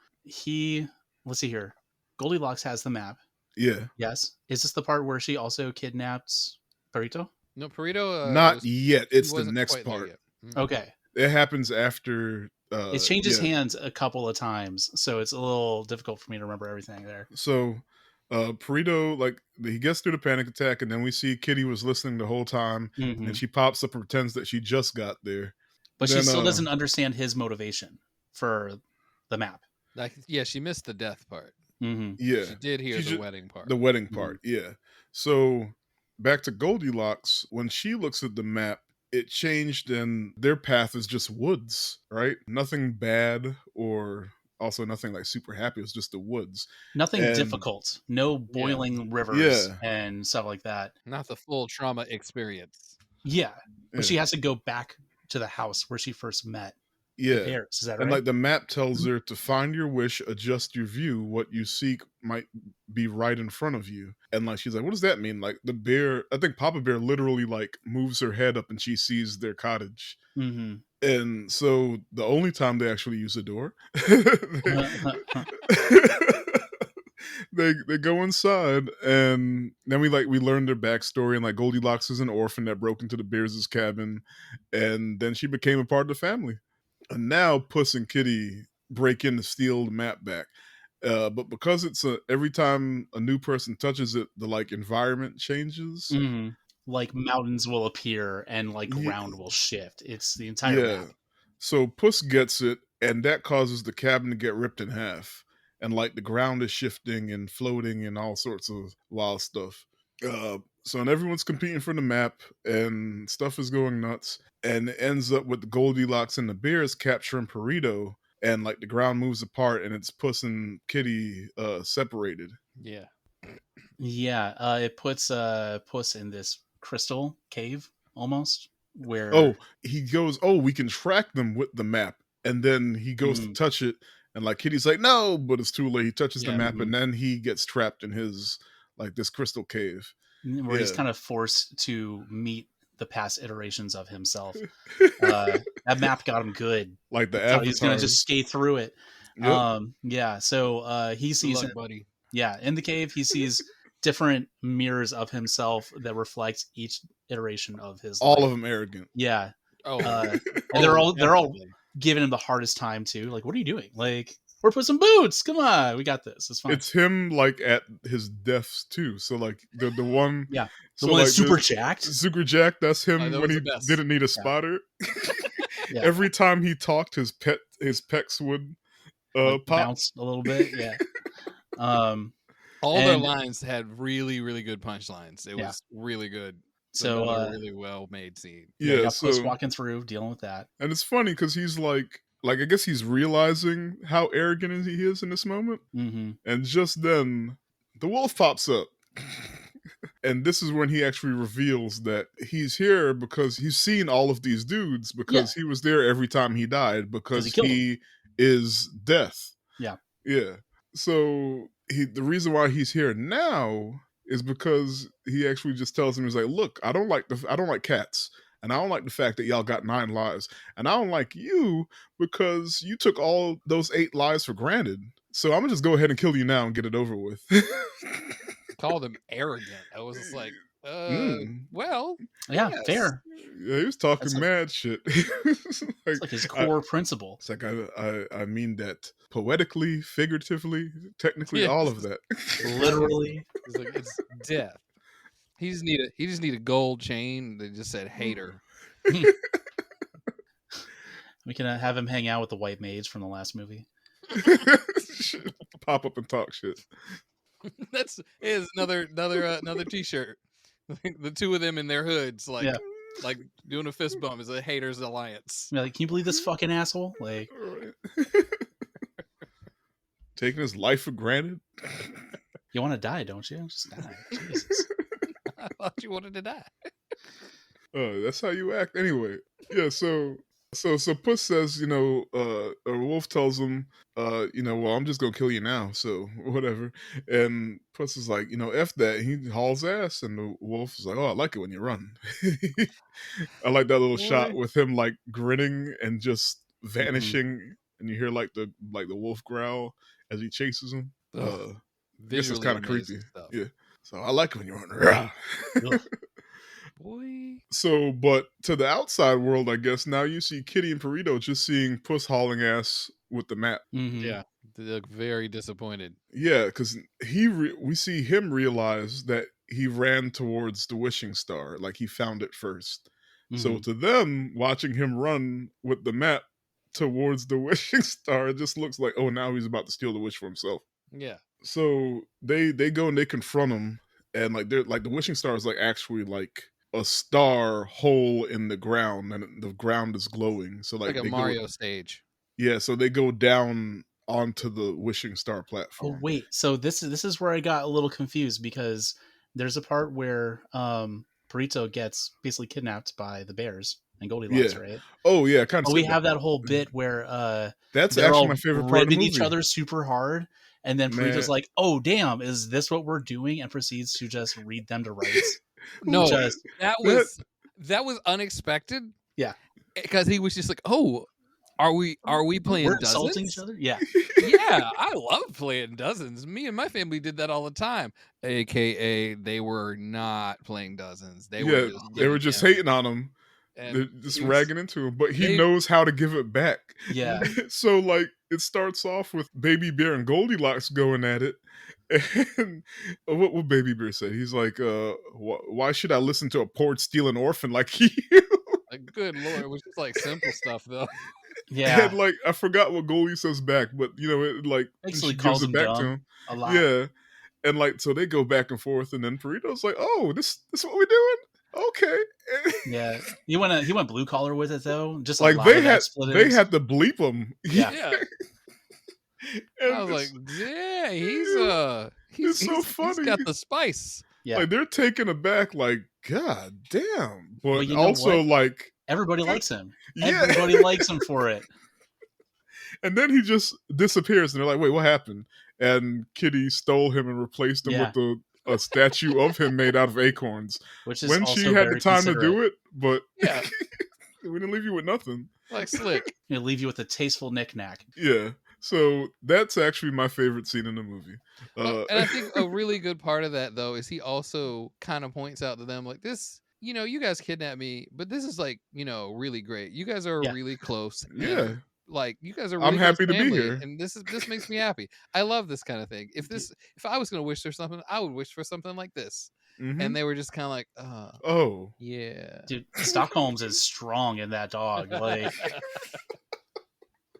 let's see here. Goldilocks has the map. Yeah. Yes. Is this the part where she also kidnaps Perito? No, Perito. Not yet. It's the wasn't next quite there part. yet. Mhm. Okay. It happens after. It changes yeah. hands a couple of times, so it's a little difficult for me to remember everything there. So, Perito, like, he gets through the panic attack, and then we see Kitty was listening the whole time, Mhm. and she pops up and pretends that she just got there. But Then, she still doesn't understand his motivation for the map. Like, yeah, she missed the death part. Mm-hmm. Yeah. She did hear She the ju- wedding part. The wedding part, yeah. So, back to Goldilocks, when she looks at the map, it changed, and their path is just woods, right? Nothing bad or also nothing like super happy. It's just the woods. Nothing And- difficult. No boiling rivers Yeah. and stuff like that. Not the full trauma experience. Yeah. But Yeah. she has to go back to the house where she first met the Yeah. bears. Is that right? And like the map tells her to find your wish, adjust your view. What you seek might be right in front of you. And like she's like, what does that mean? Like the bear, I think Papa Bear literally like moves her head up and she sees their cottage. Mm-hmm. And so the only time they actually use the door, they go inside, and then we learn their backstory, and like Goldilocks is an orphan that broke into the Bears' cabin, and then she became a part of the family. And now Puss and Kitty break in to steal the map back. But because it's every time a new person touches it, the like environment changes. Mm-hmm. Like mountains will appear and like Ye- ground will shift. It's the entire map. So Puss gets it, and that causes the cabin to get ripped in half. And like the ground is shifting and floating and all sorts of wild stuff. So and everyone's competing for the map, and stuff is going nuts. And it ends up with the Goldilocks and the Bears capturing Perito, and like the ground moves apart, and it's Puss and Kitty separated. Yeah. Yeah. It puts Puss in this crystal cave almost where Oh, he goes, oh, we can track them with the map. And then he goes to touch it, and like Kitty's like, no, but it's too late. He touches the map, and then he gets trapped in his like this crystal cave. where he's kind of forced to meet the past iterations of himself. That map got him good. Like the So Avatar. he's gonna just skate through it. Yep. Yeah. So he Good sees luck, buddy. Yeah, in the cave, he sees different mirrors of himself that reflect each iteration of his all life. of them arrogant. Yeah, Oh, and they're all definitely. giving him the hardest time too. Like, what are you doing? Like, we're putting some boots. Come on, we got this. It's fine. It's him like at his deaths too. So like the one, Yeah, the so, one that's like, super the- jacked. Super Jack. That's him that when was he the best. didn't need a spotter. Yeah. Every time he talked, his pecs would Like, pop. bounce a little bit. Yeah. All their and- lines had really, really good punchlines. It Yeah. was really good. So Another really well made scene. you Yeah. got Puss So walking through, dealing with that. and it's funny because he's like I guess he's realizing how arrogant he is in this moment. Mm-hmm. And just then, the wolf pops up. And this is when he actually reveals that he's here because he's seen all of these dudes because he was there every time he died because he killed he is death. Yeah. Yeah. So the reason why he's here now is because he actually just tells him, he's like, look, I don't like cats. And I don't like the fact that y'all got 9 lives. And I don't like you because you took all those 8 lives for granted. So I'm gonna just go ahead and kill you now and get it over with. Called him arrogant. I was just like, well, Yeah, yes. fair. Yeah, he was talking That's mad shit. It's like his core principle. It's like I mean that poetically, figuratively, technically, all of that. Literally. It's like it's death. He just need a gold chain that just said hater. We can have him hang out with the white maids from the last movie. Pop up and talk shit. That's is another t-shirt. The two of them in their hoods, Yeah. like doing a fist bump is a haters alliance. You're like, can you believe this fucking asshole? Like, Right. Taking his life for granted. you want to die, don't you? Just die. Jesus. I thought you wanted to die. That's how you act anyway. Yeah, so Puss says, or Wolf tells him, well, I'm just gonna kill you now, so whatever. And Puss is like, F that. He hauls ass, and the Wolf is like, oh, I like it when you run. I like that little shot with him like grinning and just vanishing, and you hear like the wolf growl as he chases him. I guess it's kind of creepy. Stuff. Yeah. So I like it when you run. Boy. So, but to the outside world, I guess now you see Kitty and Perito just seeing Puss hauling ass with the map. Mm-hmm. Yeah, they look very disappointed. Yeah, because we see him realize that he ran towards the wishing star, like he found it first. Mm-hmm. So to them, watching him run with the map towards the wishing star, it just looks like, oh, now he's about to steal the wish for himself. Yeah. So they go and they confront him, and like they're like the wishing star is like actually like a star hole in the ground, and the ground is glowing. So like a Mario stage. Yeah, so they go down onto the wishing star platform. Oh wait, so this is where I got a little confused, because there's a part where Perito gets basically kidnapped by the bears and Goldilocks, right? Oh yeah, kind of. We have that whole bit where that's they're actually all my favorite part of the movie. each other super hard, and then Perito's like, "Oh damn, is this what we're doing?" and proceeds to just read them to rights. No, that was unexpected. Yeah, because he was just like, "Oh, are we playing we're dozens? Insulting each other?" Yeah, yeah, I love playing dozens. Me and my family did that all the time. AKA, they were not playing dozens. They were just hating on him. And they're just ragging into him, but he knows how to give it back. Yeah. So like it starts off with Baby Bear and Goldilocks going at it. And what Baby Bear said? He's like, why should I listen to a poor stealing orphan like you? Like, good lord, it was just like simple stuff though. Yeah. And like I forgot what Goldie says back, but it like actually gives it back to him a lot. Yeah. And like so they go back and forth, and then Perito's like, oh, this is what we're doing? Okay. Yeah, he went blue collar with it though. Just like they had to bleep him. Yeah. I was like, yeah, he's so funny. He's got the spice. Yeah, like they're taken aback, like God damn. But you know also what? like everybody likes him. Yeah. Everybody likes him for it. And then he just disappears, and they're like, wait, what happened? And Kitty stole him and replaced him with a statue of him made out of acorns. Which is when also she had very the time to do considerate. it, but Yeah. we didn't leave you with nothing. Like slick. He'll leave you with a tasteful knick-knack. Yeah. So that's actually my favorite scene in the movie. And I think a really good part of that though is he also kind of points out to them like this, you guys kidnapped me, but this is like, really great. You guys are really close. Yeah. Like you guys are really I'm happy to be family, here. And this makes me happy. I love this kind of thing. If I was gonna wish for something, I would wish for something like this. Mm-hmm. And they were just kind of like, oh yeah. Dude, Stockholm's is strong in that dog. Like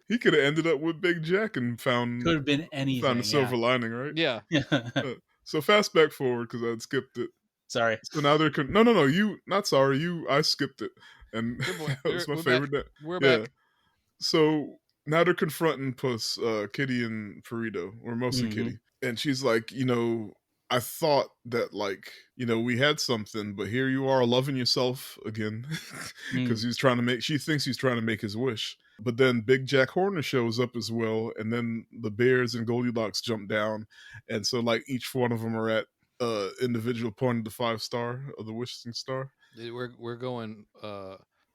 he could have ended up with Big Jack and found could have been anything. Found a silver lining, right? Yeah. So fast back forward because I skipped it. Sorry. So now they're no. You not sorry. I skipped it, and that was my favorite. We're back. So now they're confronting Puss, Kitty, and Perito, or mostly Kitty, and she's like, I thought that like, we had something, but here you are loving yourself again, because she thinks he's trying to make his wish. But then Big Jack Horner shows up as well, and then the bears and Goldilocks jump down, and so like each one of them are at individual point of the 5-star of the wishing star. We're going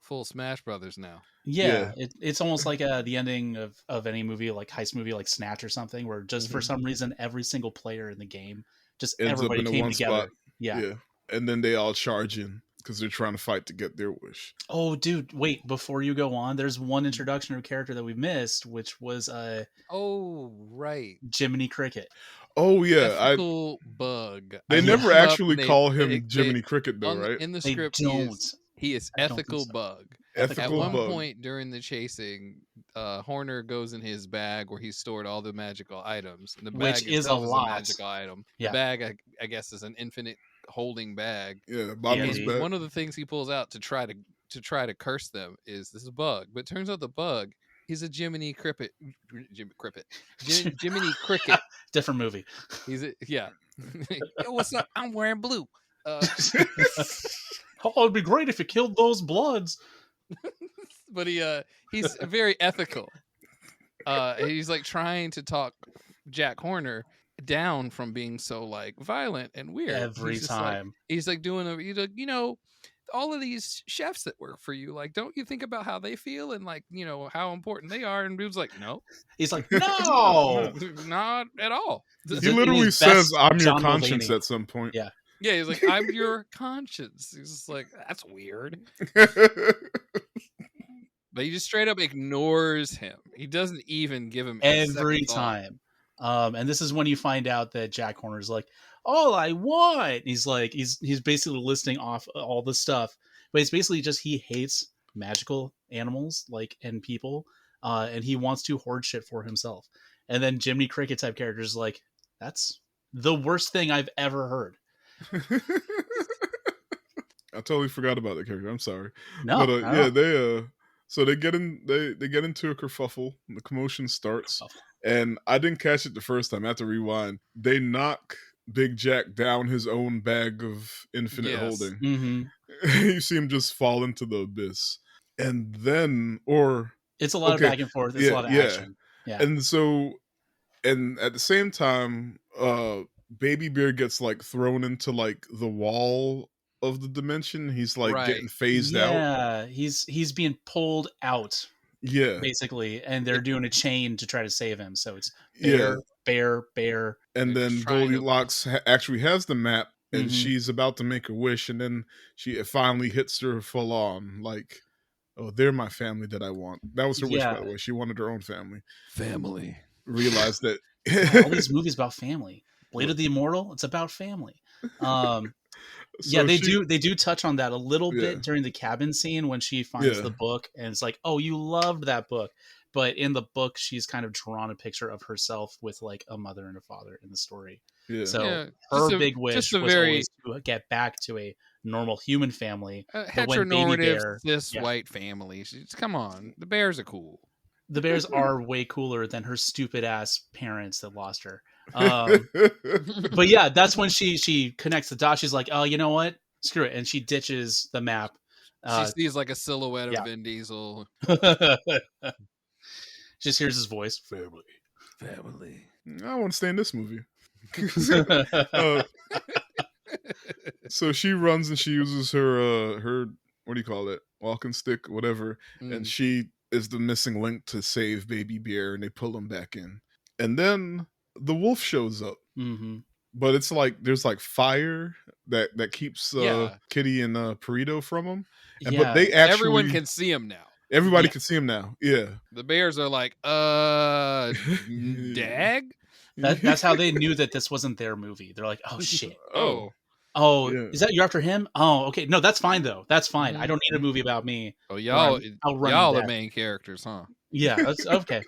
full Smash Brothers now. Yeah. It's almost like the ending of any movie, like heist movie, like Snatch or something, where just for some reason every single player in the game just ends everybody up in came one together. spot. Yeah, and then they all charge in because they're trying to fight to get their wish. Oh, dude, wait! Before you go on, there's one introduction of a character that we missed, which was oh right, Jiminy Cricket. Oh yeah, ethical bug. They never actually call him Jiminy Cricket though, right? In the script, he is ethical bug. At one point during the chasing, Horner goes in his bag where he stored all the magical items. And the bag which is a lot. magical item. Yeah. The bag, I guess, is an infinite holding bag. Yeah, bottomless D&D. bag. One of the things he pulls out to try to curse them is this bug. But it turns out the bug, he's a Jiminy Cricket. Jiminy Cricket. Different movie. He's yeah. Yo, what's up? I'm wearing blue. Oh, it'd be great if you killed those Bloods. But he's very ethical. He's like trying to talk Jack Horner down from being so like violent and weird Every time. He's like doing all of these chefs that work for you, like, don't you think about how they feel and like, how important they are? And dude's like, no. He's like, no, not at all. He literally says, I'm your conscience Mulaney. at some point. Yeah. Yeah, he's like, I'm your conscience. He's just like, that's weird. But he just straight up ignores him. He doesn't even give him every time. And this is when you find out that Jack Horner's like, all I want. He's like, he's basically listing off all the stuff, but it's basically just he hates magical animals like and people, and he wants to hoard shit for himself. And then Jiminy Cricket type characters like, that's the worst thing I've ever heard. I totally forgot about that character. I'm sorry. No, but they get into a kerfuffle. And the commotion starts, and I didn't catch it the first time. I had to rewind. They knock Big Jack down his own bag of infinite holding. Mm-hmm. You see him just fall into the abyss, and then it's a lot of back and forth. It's a lot of action. Yeah, and at the same time, Baby Bear gets like thrown into like the wall of the dimension. He's like getting phased out. Yeah, he's being pulled out. Yeah, basically, and they're doing a chain to try to save him. So it's bear, and then Goldilocks actually has the map, and she's about to make a wish, and then it finally hits her full on, like, oh, they're my family that I want. That was her wish, by the way. She wanted her own family. Realized that all these movies about family. Blade of the Immortal, it's about family. So they do touch on that a little bit during the cabin scene when she finds the book, and it's like, oh, you loved that book. But in the book, she's kind of drawn a picture of herself with like a mother and a father in the story. Yeah. So her big wish was always to get back to a normal human family. Heteronormative, white family. Come on, the bears are cool. The bears are way cooler than her stupid ass parents that lost her. But yeah, that's when she connects the dots. She's like, oh, you know what? Screw it. And she ditches the map. She sees like a silhouette of Vin Diesel. Just hears his voice. Family. I want to stay in this movie. So she runs and she uses her what do you call it? Walking stick, whatever. And she is the missing link to save Baby Bear, and they pull him back in. And then the wolf shows up. Mm-hmm. But it's like there's like fire that keeps Kitty and Perito from him. But they actually everyone can see him now. Everybody can see him now. Yeah. The bears are like, Dag? That's how they knew that this wasn't their movie. They're like, oh shit. Is that you're after him? Oh, okay. No, that's fine though. That's fine. I don't need a movie about me. Oh, y'all the main characters, huh? Yeah, that's okay.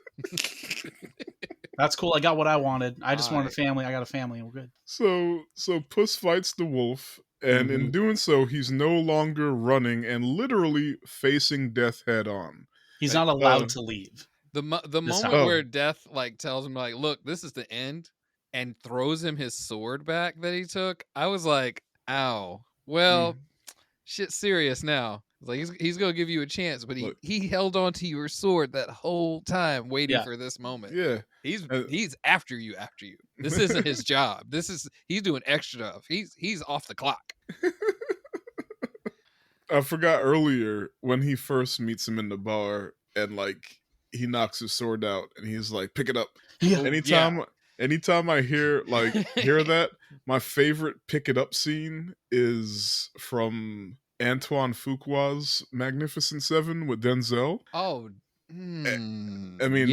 That's cool. I got what I wanted. I just wanted a family. I got a family. We're good. So Puss fights the wolf, and in doing so, he's no longer running and literally facing death head on. He's not allowed to leave. The moment where Death like tells him like, "Look, this is the end," and throws him his sword back that he took, I was like, "Ow." Well, shit's serious now. Like he's gonna give you a chance, but he held on to your sword that whole time, waiting for this moment. Yeah, he's after you. This isn't his job. He's doing extra stuff. He's off the clock. I forgot earlier when he first meets him in the bar, and like he knocks his sword out, and he's like, "Pick it up." Yeah. Anytime I hear that, my favorite pick it up scene is from Antoine Fuqua's Magnificent Seven with Denzel. Oh, I mean,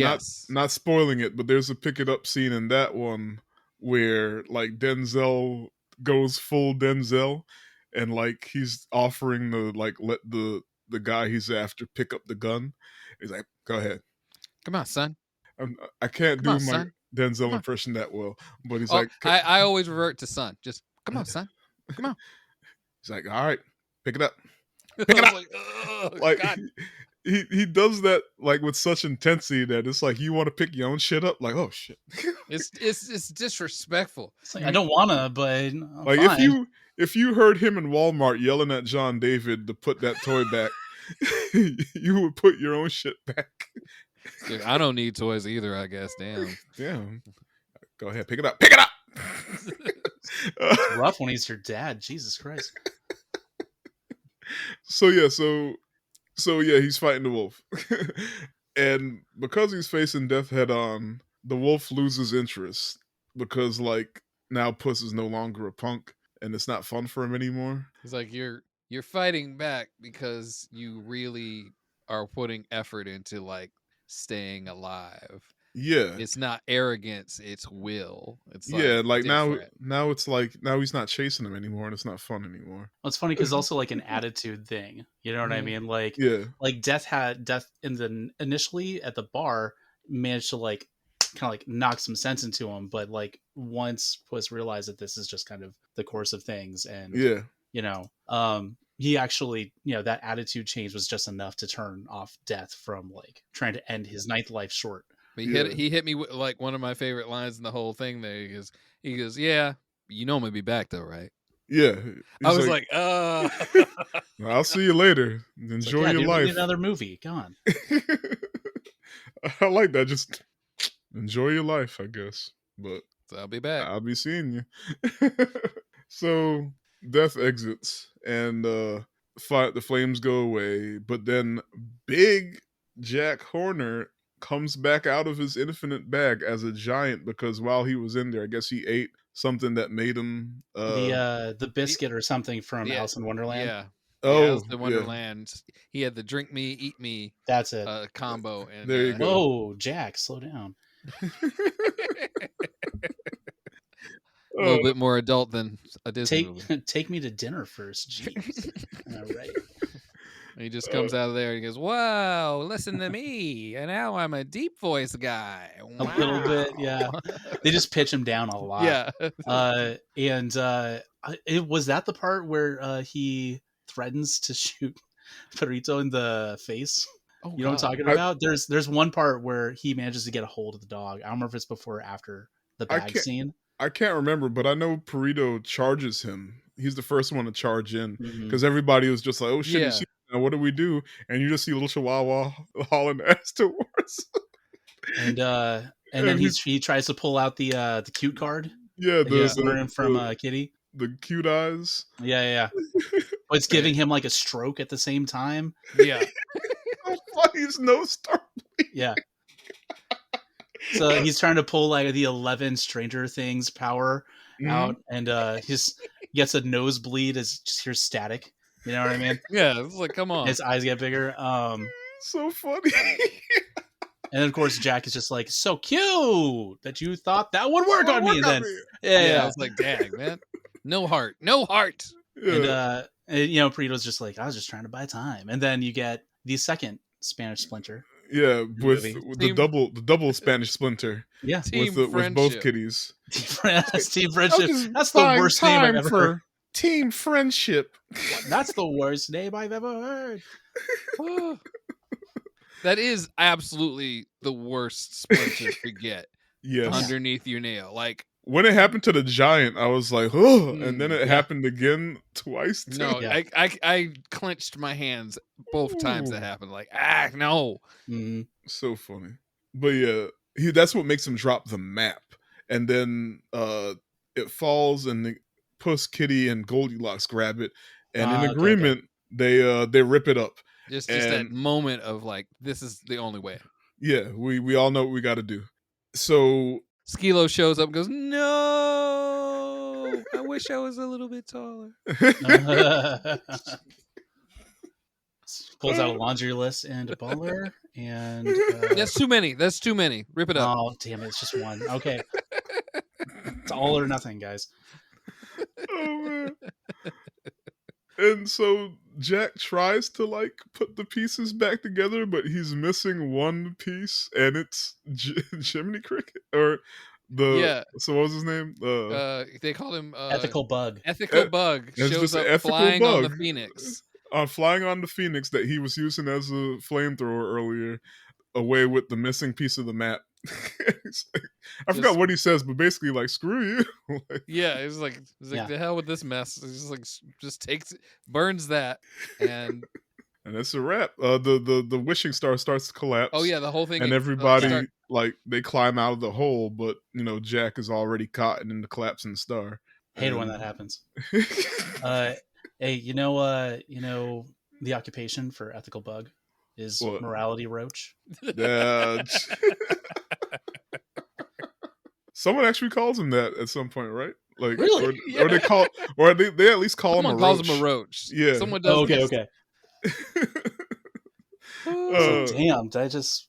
not spoiling it, but there's a pick it up scene in that one where like Denzel goes full Denzel, and like he's offering to like let the guy he's after pick up the gun. He's like, "Go ahead, come on, son." I can't do my Denzel impression that well, but he's like, I always revert to son. Just come on, son. Come on. He's like, all right, pick it up. I Pick it was up. like, oh, Like God. he does that like with such intensity that it's like you want to pick your own shit up. Like, oh shit. It's disrespectful. It's like I don't wanna, but I'm Like fine. if you heard him in Walmart yelling at John David to put that toy back, you would put your own shit back. Dude, I don't need toys either, I guess. Damn. Damn. Go ahead, pick it up. Pick it up. It's rough when he's your dad. Jesus Christ. So yeah, he's fighting the wolf. And because he's facing death head on, the wolf loses interest because like now Puss is no longer a punk and it's not fun for him anymore. It's like you're fighting back because you really are putting effort into like staying alive. Yeah. It's not arrogance, it's will. It's Yeah, like different. now it's like now he's not chasing him anymore and it's not fun anymore. Well, it's funny because also like an attitude thing. You know what I Mhm. mean? Like Yeah. like Death in the initially at the bar managed to like kind of like knock some sense into him, but like once Puss realized that this is just kind of the course of things, and Yeah. you know, he actually, you know, that attitude change was just enough to turn off Death from like trying to end his ninth life short. But Yeah. he hit me with like one of my favorite lines in the whole thing there. He goes, yeah, you know I'm gonna be back though, right? Yeah. I He's was like, I'll see you later. It's Enjoy like, yeah, your dude, we need life. another movie. Come on. I like that. Just enjoy your life, I guess. But so I'll be back. I'll be seeing you. So Death exits and the flames go away, but then Big Jack Horner comes back out of his infinite bag as a giant because while he was in there, I guess he ate something that made him The biscuit or something from Yeah, Alice in Wonderland. Yeah. oh Alice in Wonderland. He had the drink me, eat me That's it. combo. And There you go. Whoa, Jack, slow down. a little bit more adult than a Disney Take movie. take me to dinner first. Jeez. All right. He just comes out of there and he goes, "Wow, listen to me, and now I'm a deep voice guy." A little bit, yeah. They just pitch him down a lot. Yeah. It was that the part where he threatens to shoot Perito in the face. Oh, You know what I'm talking about? There's one part where he manages to get a hold of the dog. I don't remember if it's before or after the bag scene. I can't remember, but I know Perito charges him. He's the first one to charge in Mhm. because everybody was just like, "Oh shit, Yeah. you see, now what do we do?" And you just see little Chihuahua hauling ass towards. And then he tries to pull out the cute card. Yeah, That he was learning from Kitty. the cute eyes. Yeah. But it's giving him like a stroke at the same time. Yeah. So funny, his nose start. Yeah. So he's trying to pull like the 11 Stranger Things power out, and he just gets a nosebleed as just hears static. You know what I mean? Yeah. It's like, come on. His eyes get bigger. So funny. And then of course Jack is just like, so cute that you thought that would work on me. And then I was like, dang, man. No heart. No heart. Yeah. And you know, Perito's just like, I was just trying to buy time. And then you get the second Spanish Splinter. Yeah, with movie. the double Spanish Splinter. Yeah. Team with both friendship. kitties. Team Friendship. That's the worst name I've ever heard. Team Friendship. That's the worst name I've ever heard. That is absolutely the worst Splinter to get Yes. underneath your nail. Like, when it happened to the giant, I was like, oh, and then it yeah. happened again twice. Too. no, Yeah. I clenched my hands both times that happened. Like, no. Mm-hmm. So funny. But yeah, that's what makes him drop the map. And then it falls and the Puss, Kitty, and Goldilocks grab it. And in agreement, they rip it up. Just that moment of like, this is the only way. Yeah, we all know what we got to do. So Skilo shows up and goes, no, I wish I was a little bit taller. Pulls out a laundry list and a baller, and That's too many. Rip it up. Oh damn it! It's just one. Okay, it's all or nothing, guys. Oh man. And so Jack tries to like put the pieces back together, but he's missing one piece, and it's Jiminy Cricket or Yeah. So what was his name? They called him Ethical bug. Ethical Bug. It's Shows just an up ethical flying on the bug. Phoenix. Flying on the Phoenix that he was using as a flamethrower earlier, away with the missing piece of the map. I forgot what he says, but basically, like, screw you. Like, yeah, it's like the hell with this mess. It's just like just takes it, burns that, and that's a wrap. The wishing star starts to collapse. oh yeah, the whole thing. And everybody like they climb out of the hole, but Jack is already caught in the collapsing star. Hate it when that happens. Hey, the occupation for ethical bug is what? morality roach. Someone actually calls him that at some point, right? Like, really? or they at least call Someone him a calls roach. him a roach. Yeah. Someone does. Okay. Damn, did I just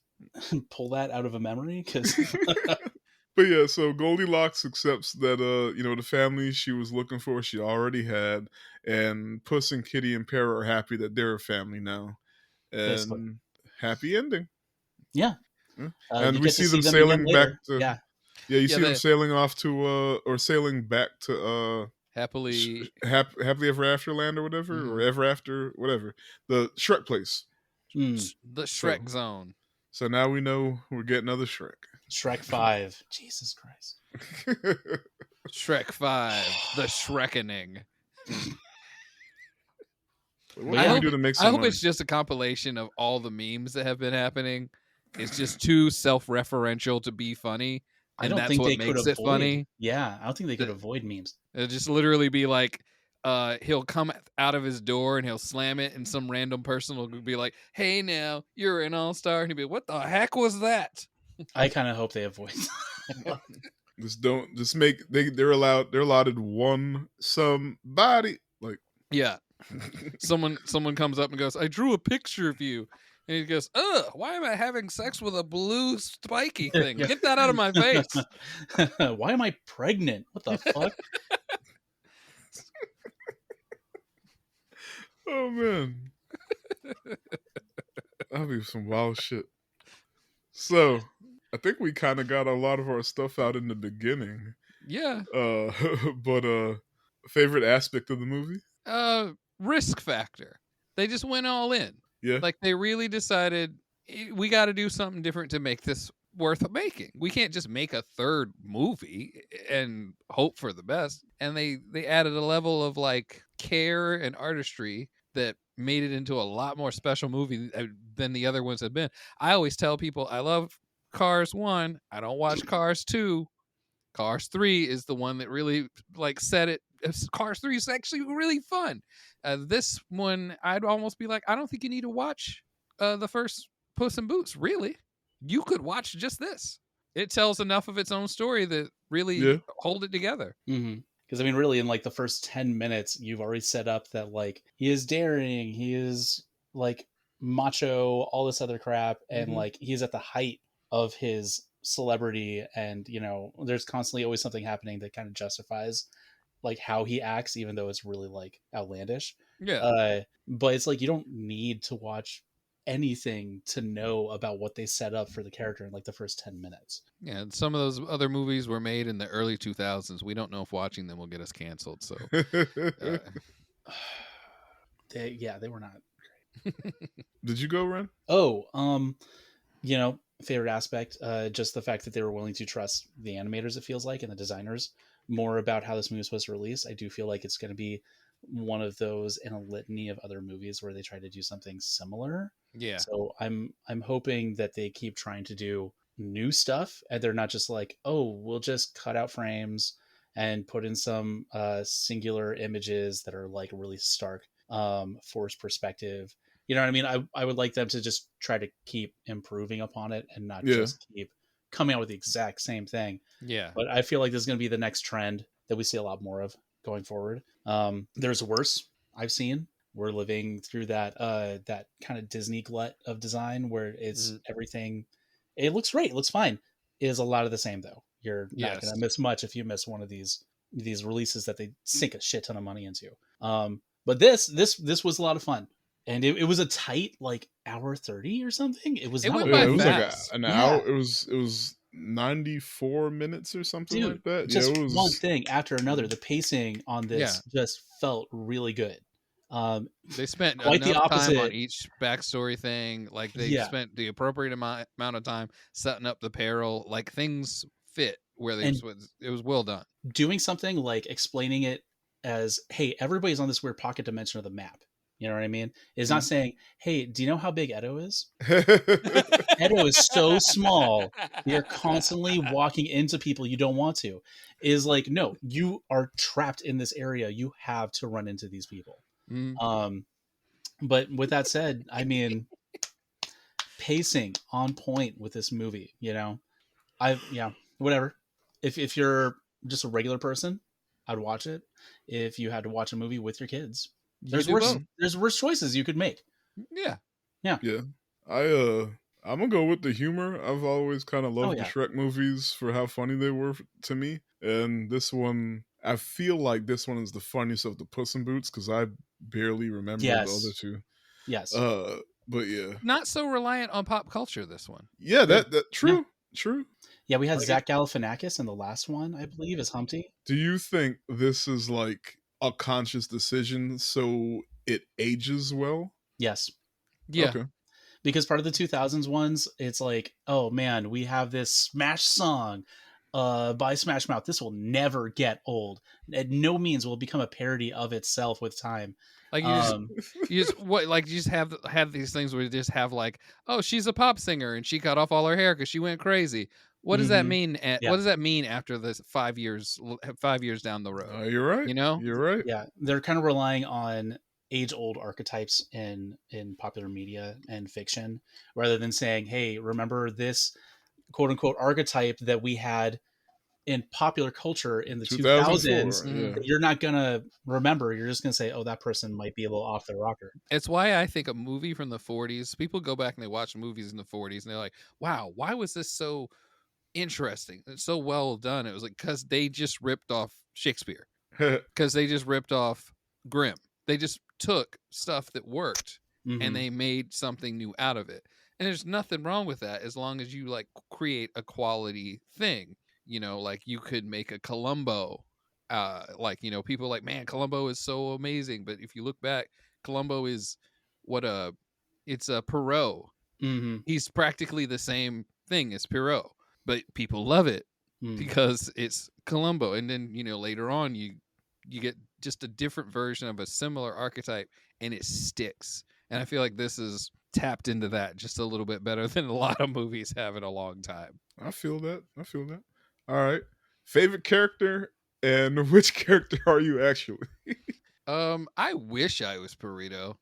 pull that out of a memory? But yeah, so Goldilocks accepts that the family she was looking for she already had, and Puss and Kitty and Pear are happy that they're a family now, and basically. Happy ending. Yeah. And we see them sailing back to you see them sailing off to or sailing back to happily ever after land or whatever, or ever after whatever, the Shrek place. The Shrek zone. So now we know we're getting another Shrek. Shrek 5. Jesus Christ. Shrek 5. The Shrekening. What can we do to make some I hope money? it's just a compilation of all the memes that have been happening. It's just too self-referential to be funny. And that's what makes it funny. Yeah, I don't think they could avoid memes. It'll just literally be like, he'll come out of his door and he'll slam it, and some random person will be like, "Hey, now you're an all-star," and he'll be, "What the heck was that?" I kind of hope they avoid. They're allotted one somebody, like, yeah. Someone comes up and goes, "I drew a picture of you." And he goes, "Ugh, why am I having sex with a blue spiky thing? Get that out of my face." Why am I pregnant? What the fuck? Oh, man. That'll be some wild shit. So, I think we kind of got a lot of our stuff out in the beginning. Yeah. But favorite aspect of the movie? Risk factor. They just went all in. Yeah. Like, they really decided, we got to do something different to make this worth making. We can't just make a third movie and hope for the best. And they added a level of like care and artistry that made it into a lot more special movie than the other ones have been. I always tell people I love Cars 1. I don't watch Cars 2. Cars 3 is the one that really like set it. Cars 3 is actually really fun. This one, I'd almost be like, I don't think you need to watch the first Puss in Boots. Really, you could watch just this. It tells enough of its own story that really hold it together. Mm-hmm. Because, I mean, really, in like the first 10 minutes, you've already set up that like he is daring, he is like macho, all this other crap, and like he's at the height of his celebrity, and there's constantly always something happening that kind of justifies like how he acts, even though it's really like outlandish. But it's like you don't need to watch anything to know about what they set up for the character in like the first 10 minutes. Yeah, and some of those other movies were made in the early 2000s. We don't know if watching them will get us canceled. So they were not great. Did you go, Ren? Favorite aspect, just the fact that they were willing to trust the animators, it feels like, and the designers more about how this movie was supposed to release. I do feel like it's going to be one of those in a litany of other movies where they try to do something similar. Yeah. So I'm hoping that they keep trying to do new stuff, and they're not just like, oh, we'll just cut out frames and put in some singular images that are like really stark forced perspective. You know what I mean? I would like them to just try to keep improving upon it and not just keep coming out with the exact same thing. Yeah. But I feel like this is going to be the next trend that we see a lot more of going forward. There's worse I've seen. We're living through that kind of Disney glut of design where it's everything. It looks great. It looks fine. It is a lot of the same though. You're not going to miss much if you miss one of these releases that they sink a shit ton of money into. But this was a lot of fun. And it was a tight like hour 30 or something. It was like an hour. It was 94 minutes or something Dude, like that. Yeah, just it one was. thing after another. The pacing on Yeah. this just felt really good. They spent Quite the enough time on opposite. each backstory thing. Like they Yeah. spent the appropriate amount of time setting up the peril. Like things fit where they And it was well done. doing something like explaining it as, hey, everybody's on this weird pocket dimension of the map. You know what I mean? It's not saying, hey, do you know how big Edo is? Edo is so small. You're constantly walking into people you don't want to. Is like, no, you are trapped in this area. You have to run into these people. Mm. But with that said, I mean, pacing on point with this movie. You know, whatever. If you're just a regular person, I'd watch it. If you had to watch a movie with your kids, You do both. there's worse choices you could make. Yeah. Yeah. Yeah. I'm gonna go with the humor. I've always kind of loved the yeah. Shrek movies for how funny they were to me. And this one, I feel like this one is the funniest of the Puss in Boots because I barely remember the other two. Yes. But yeah, Not so reliant on pop culture. This one. yeah, that true, true. Yeah, we had Zach Galifianakis in the last one, I believe, as Humpty. Do you think this is like a conscious decision so it ages well? Yes. Yeah. Okay. Because part of the 2000s ones, it's like, oh man, we have this Smash song by Smash Mouth. This will never get old. At no means will it become a parody of itself with time. Like you just have these things where you just have like, oh, she's a pop singer and she cut off all her hair because she went crazy. What does that mean? What does that mean after this 5 years down the road? You're right. You know, you're right. Yeah, they're kind of relying on age-old archetypes in popular media and fiction, rather than saying, "Hey, remember this quote-unquote archetype that we had in popular culture in the 2000s." Yeah. You're not gonna remember. You're just gonna say, "Oh, that person might be a little off the rocker." it's why I think a movie from the 40s. People go back and they watch movies in the 40s and they're like, "Wow, why was this so interesting? It's so well done." It was like because they just ripped off Shakespeare, because they just ripped off Grimm. They just took stuff that worked and they made something new out of it. And there's nothing wrong with that as long as you like create a quality thing. You know, like you could make a Columbo. Like, you know, people are like, man, Columbo is so amazing. But if you look back, Columbo is it's a Perot. He's practically the same thing as Perot, but people love it because it's Columbo. And then, you know, later on you get just a different version of a similar archetype and it sticks. And I feel like this is tapped into that just a little bit better than a lot of movies have in a long time. I feel that. All right. Favorite character and which character are you actually? I wish I was Burrito.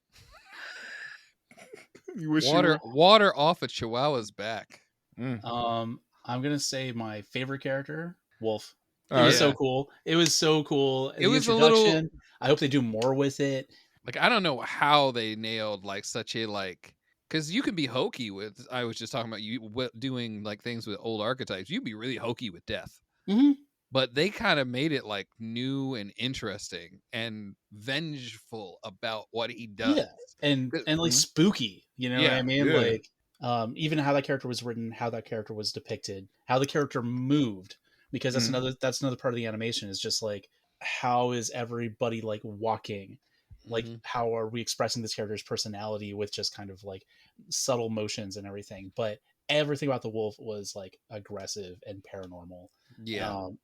You wish water off a Chihuahua's back. I'm gonna say my favorite character, Wolf. It All was right. so cool. It was so cool. It was a little. I hope they do more with it. Like I don't know how they nailed like such a like, because you can be hokey with. I was just talking about you doing like things with old archetypes. You'd be really hokey with death. But they kind of made it like new and interesting and vengeful about what he does. Yeah, and like spooky. You know what I mean? Yeah. Like even how that character was written, how that character was depicted, how the character moved. Because that's another part of the animation is just like, how is everybody like walking? Like how are we expressing this character's personality with just kind of like subtle motions and everything? But everything about the wolf was like aggressive and paranormal.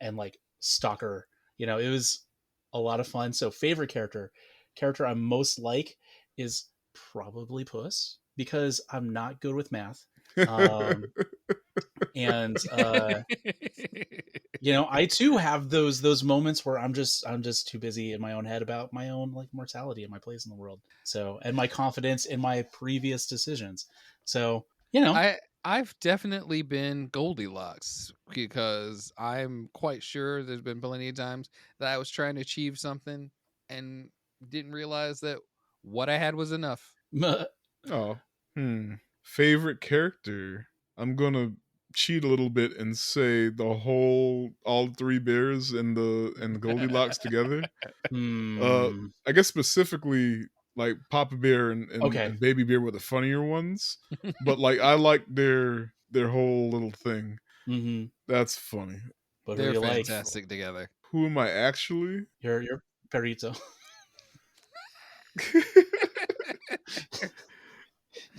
And like stalker. You know, it was a lot of fun. So favorite character I'm most like is probably Puss, because I'm not good with math. And you know, I too have those moments where I'm just too busy in my own head about my own like mortality and my place in the world. So, and my confidence in my previous decisions. So, you know, I've definitely been Goldilocks, because I'm quite sure there's been plenty of times that I was trying to achieve something and didn't realize that what I had was enough. Favorite character? I'm gonna cheat a little bit and say all three bears and Goldilocks together. I guess specifically like Papa Bear and Baby Bear were the funnier ones, but like I like their whole little thing. Mm-hmm. That's funny. But who They're do you like? fantastic together. Who am I actually? You're Perito.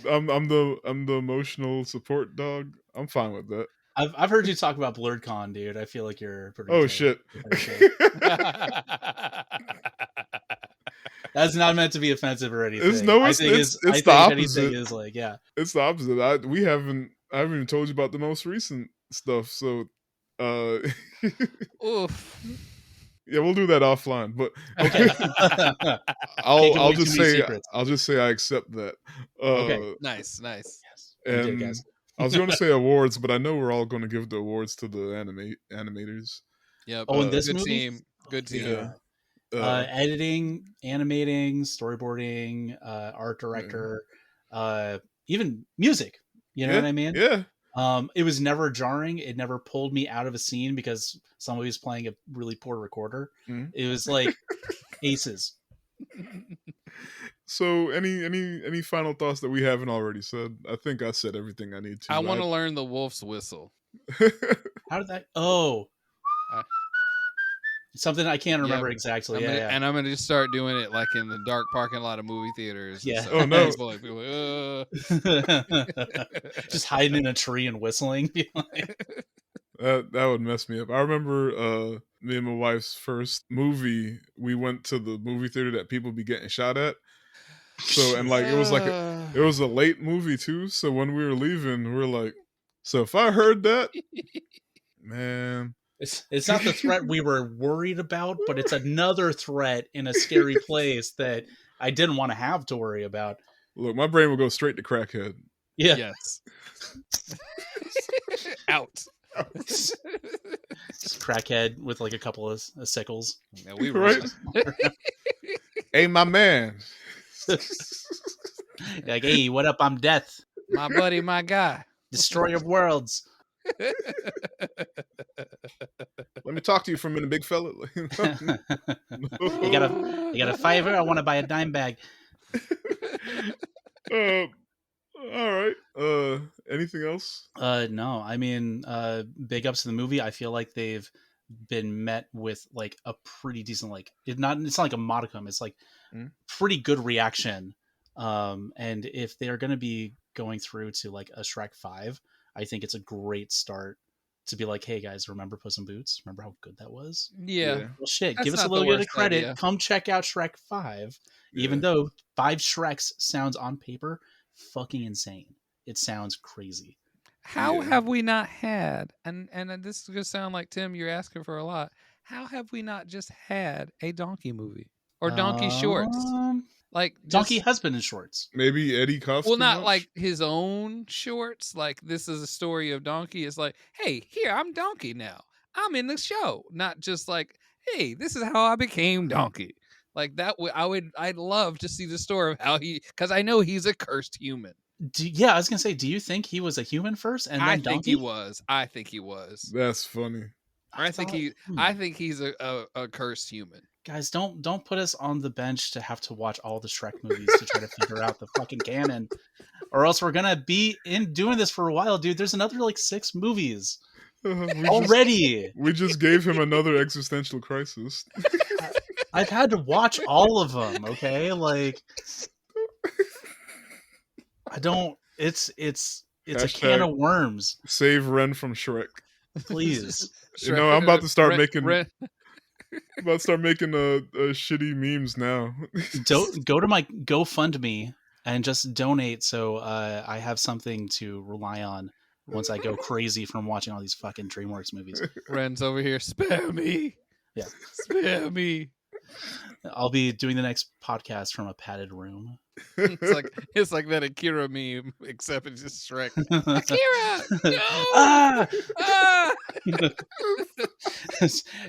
I'm the emotional support dog. I'm fine with that. I've heard you talk about Blurred Con, dude. I feel like you're Oh Perito. shit. That's not meant to be offensive or It's anything. no, I it's think it's I it's the think if anything opposite. is like, yeah. It's the opposite. I haven't even told you about the most recent stuff. So, uh, Oof. yeah, we'll do that offline. But Okay. Can't give I'll away too just many say secrets. I accept that. Okay. Nice. Yes. You did, And guys. I was going to say awards, but I know we're all going to give the awards to the animators. Yep. Oh, in this Good movie? team. Good team. Yeah. Editing, animating, storyboarding, art director, even music. You know what I mean? Yeah. It was never jarring. It never pulled me out of a scene because somebody was playing a really poor recorder. Mhm. It was like aces. So, any final thoughts that we haven't already said? I think I said everything I need to. I want to learn the wolf's whistle. How did that? Oh, something I can't remember Yeah, exactly. And I'm gonna just start doing it like in the dark parking lot of movie theaters. Yeah. Oh, no. People Just hiding in a tree and whistling. That would mess me up. I remember me and my wife's first movie. We went to the movie theater that people be getting shot at. So and like it was a late movie too. So when we were leaving, we were like, so if I heard that, man, It's not the threat we were worried about, but it's another threat in a scary place that I didn't want to have to worry about. look, my brain will go straight to crackhead. Yeah. Yes. Out. It's crackhead with like a couple of sickles. Yeah, we Right? Hey, my man. Like, hey, what up? I'm Death, My buddy, my guy. destroyer of worlds. Let me talk to you for a minute, big fella. You got a $5? I want to buy a dime bag. All right. Anything else? No, I mean, big ups to the movie. I feel like they've been met with like a pretty decent, like it's not like a modicum. It's like pretty good reaction. And if they're going to be going through to like a Shrek 5, I think it's a great start to be like, hey guys, remember Puss in Boots? Remember how good that was? Yeah. Well, shit, That's give us a not little the bit of worst credit. idea. Come check out Shrek 5. Even though 5 Shreks sounds on paper fucking insane. It sounds crazy. How have we not had, and this is going to sound like, Tim, you're asking for a lot. How have we not just had a donkey movie or donkey shorts? Like Donkey just, Husband in shorts. Maybe Eddie Cough. well, not like his own shorts. Like this is a story of Donkey. It's like, hey, here I'm Donkey now. I'm in the show. Not just like, hey, this is how I became Donkey. Like that. I'd love to see the story of how because I know he's a cursed human. I was gonna say, do you think he was a human first and then I donkey? think he was. I think he was. That's funny. I think he's a cursed human. Guys, don't put us on the bench to have to watch all the Shrek movies to try to figure out the fucking canon, or else we're gonna be doing this for a while, dude. There's another like 6 movies already. We just gave him another existential crisis. I've had to watch all of them. Okay, like I don't. It's a can of worms. Save Ren from Shrek. Please. You know, I'm about to start making. I'm about to start making shitty memes now. Don't go to my GoFundMe and just donate so I have something to rely on once I go crazy from watching all these fucking DreamWorks movies. Ren's over here. Spare me. Yeah. Spare me. I'll be doing the next podcast from a padded room. It's like that Akira meme, except it's just Shrek. Akira! No! Ah!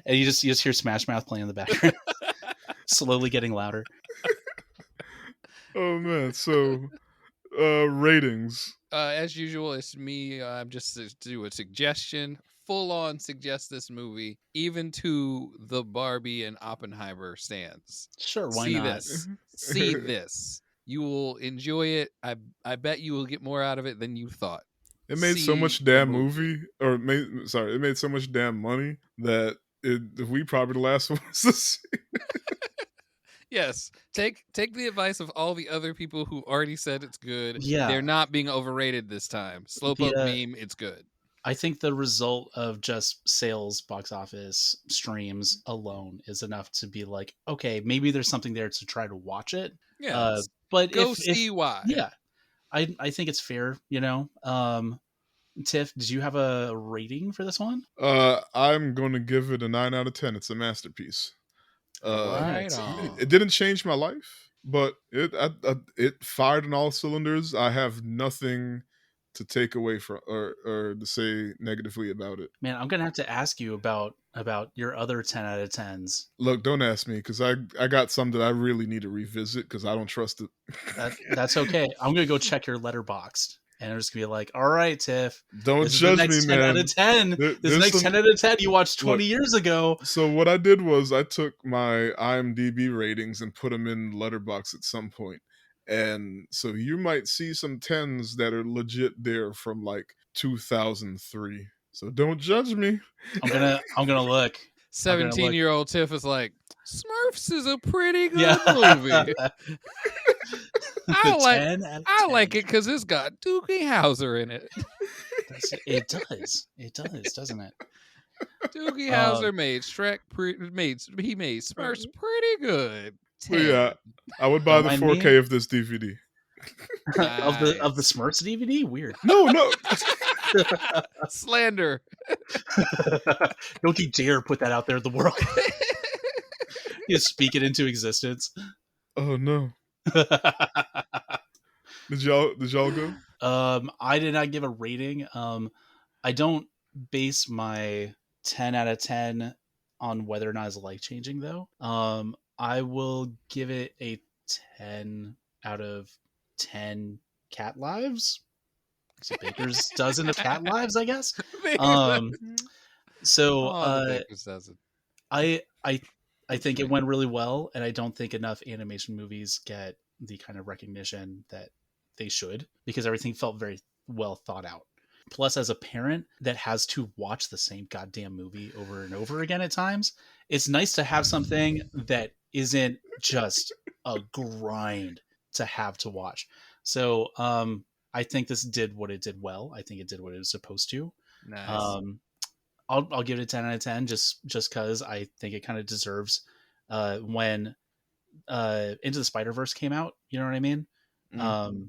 And you just hear Smash Mouth playing in the background, slowly getting louder. Oh man! So, ratings. As usual, it's me. I'm just to do a suggestion. Full on suggest this movie, even to the Barbie and Oppenheimer stands. Sure, why See not? this. See this. You will enjoy it. I bet you will get more out of it than you thought. It made so see much the damn movie, or it made so much damn money that we probably the last ones to see. Yes, take the advice of all the other people who already said it's good. Yeah. They're not being overrated this time. Slowpoke meme, it's good. I think the result of just sales, box office, streams alone is enough to be like, okay, maybe there's something there to try to watch it. Yeah, But go if see why. yeah, I think it's fair, you know. Tiff, did you have a rating for this one? I'm gonna give it a 9 out of 10. It's a masterpiece. Right on. It didn't change my life, but it fired on all cylinders. I have nothing to take away from or to say negatively about it. Man, I'm gonna have to ask you about your other 10 out of 10s. Look, don't ask me because I got some that I really need to revisit because I don't trust it. That's okay. I'm gonna go check your letterboxd. And I'm just gonna be like, all right, Tiff. Don't judge me, 10 man. out of 10. This next 10 out of 10 you watched 20 years ago. So what I did was I took my IMDb ratings and put them in Letterboxd at some point. And so you might see some 10s that are legit there from like 2003. So don't judge me. I'm gonna look. 17-year-old Tiff is like, Smurfs is a pretty good movie. I like it because it's got Doogie Howser in it. It does, doesn't it? Doogie Howser made Shrek. He made Smurfs pretty good. 10. Yeah, I would buy the 4K of this DVD. Nice. of the Smurfs DVD. Weird. No. Slander. Don't you dare put that out there in the world. You speak it into existence. Oh no. Did y'all go? I did not give a rating. I don't base my 10 out of 10 on whether or not it's life changing though. I will give it a 10 out of 10 cat lives. So Baker's dozen of cat lives, I guess. Baker's dozen. I think it went really well, and I don't think enough animation movies get the kind of recognition that they should, because everything felt very well thought out. Plus, as a parent that has to watch the same goddamn movie over and over again at times, it's nice to have something that isn't just a grind to have to watch. So I think this did what it did well. I think it did what it was supposed to. Nice. I'll give it a 10 out of 10 just because I think it kind of deserves when Into the Spider-Verse came out, you know what I mean? Mm-hmm.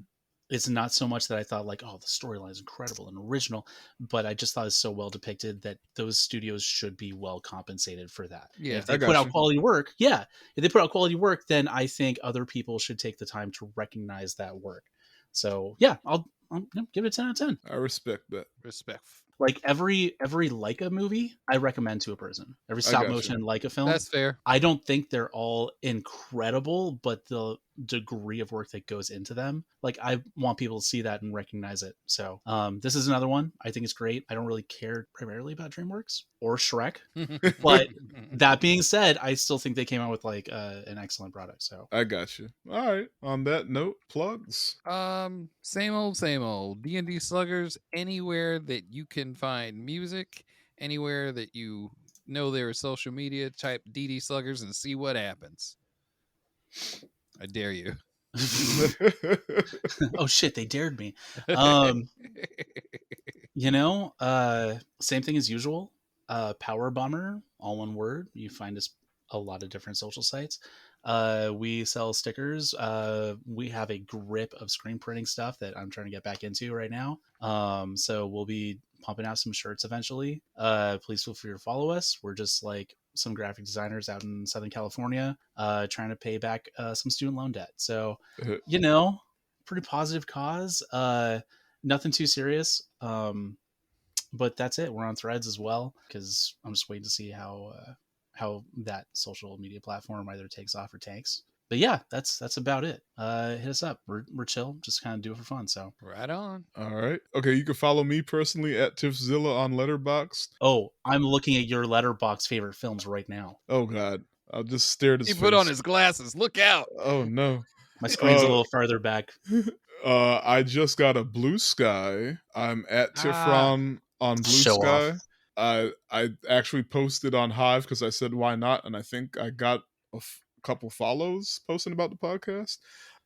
It's not so much that I thought like, oh, the storyline is incredible and original, but I just thought it's so well depicted that those studios should be well compensated for that. Yeah, if they put out quality work, then I think other people should take the time to recognize that work. So yeah, I'll give it a 10 out of 10. I respect that. Respect. Like every Leica movie, I recommend to a person. Every stop motion Leica film. That's fair. I don't think they're all incredible, but the degree of work that goes into them, like I want people to see that and recognize it. So this is another one. I think it's great. I don't really care primarily about DreamWorks or Shrek, but that being said, I still think they came out with like an excellent product. So I got you. All right. On that note, plugs. Same old D&D Sluggers. Anywhere that you can find music, anywhere that you know there is social media, type DD Sluggers and see what happens. I dare you. Oh shit, they dared me. Same thing as usual. Power Bomber, all one word. You find us a lot of different social sites. We sell stickers. We have a grip of screen printing stuff that I'm trying to get back into right now. So we'll be pumping out some shirts eventually. Please feel free to follow us. We're just like some graphic designers out in Southern California, trying to pay back some student loan debt. So, pretty positive cause. Nothing too serious. But that's it. We're on Threads as well, because I'm just waiting to see how that social media platform either takes off or tanks. But yeah, that's about it. Hit us up. We're chill. Just kind of do it for fun. So right on. All right. Okay, you can follow me personally at Tiffzilla on Letterboxd. Oh, I'm looking at your Letterboxd favorite films right now. Oh God, I'll just stare at his He face. put on his glasses. Look out. Oh no. My screen's a little farther back. I just got a Blue Sky. I'm at Ah. Tifron on Blue Show Sky. off. I actually posted on Hive because I said why not, and I think I got a couple follows posting about the podcast.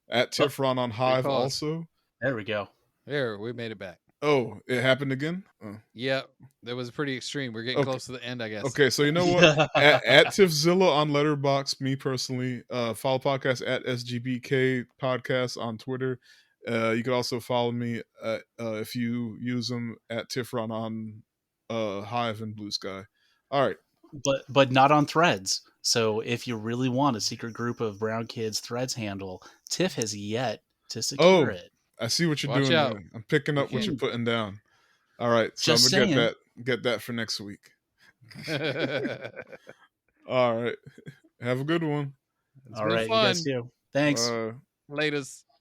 At Oh, Tifron on Big Hive pause. also. there we go. There, we made it back. Oh, it happened again? Oh. Yep, that was pretty extreme. We're getting Okay. close to the end, I guess. Okay, so you know what? at Tifzilla on Letterboxd, me personally, follow podcast at SGBK Podcast on Twitter. You can also follow me if you use them at Tifron on Hive and Blue Sky. All right. but not on Threads. So if you really want a secret group of brown kids Threads handle, Tiff has yet to secure Oh, it. I see what you're Watch doing out. there. I'm picking We up what you're can't- putting down. All right, so Just I'm gonna saying. get that for next week. All right. Have a good one. It's All been right, you guys fun. too. Thanks. Bye. Latest.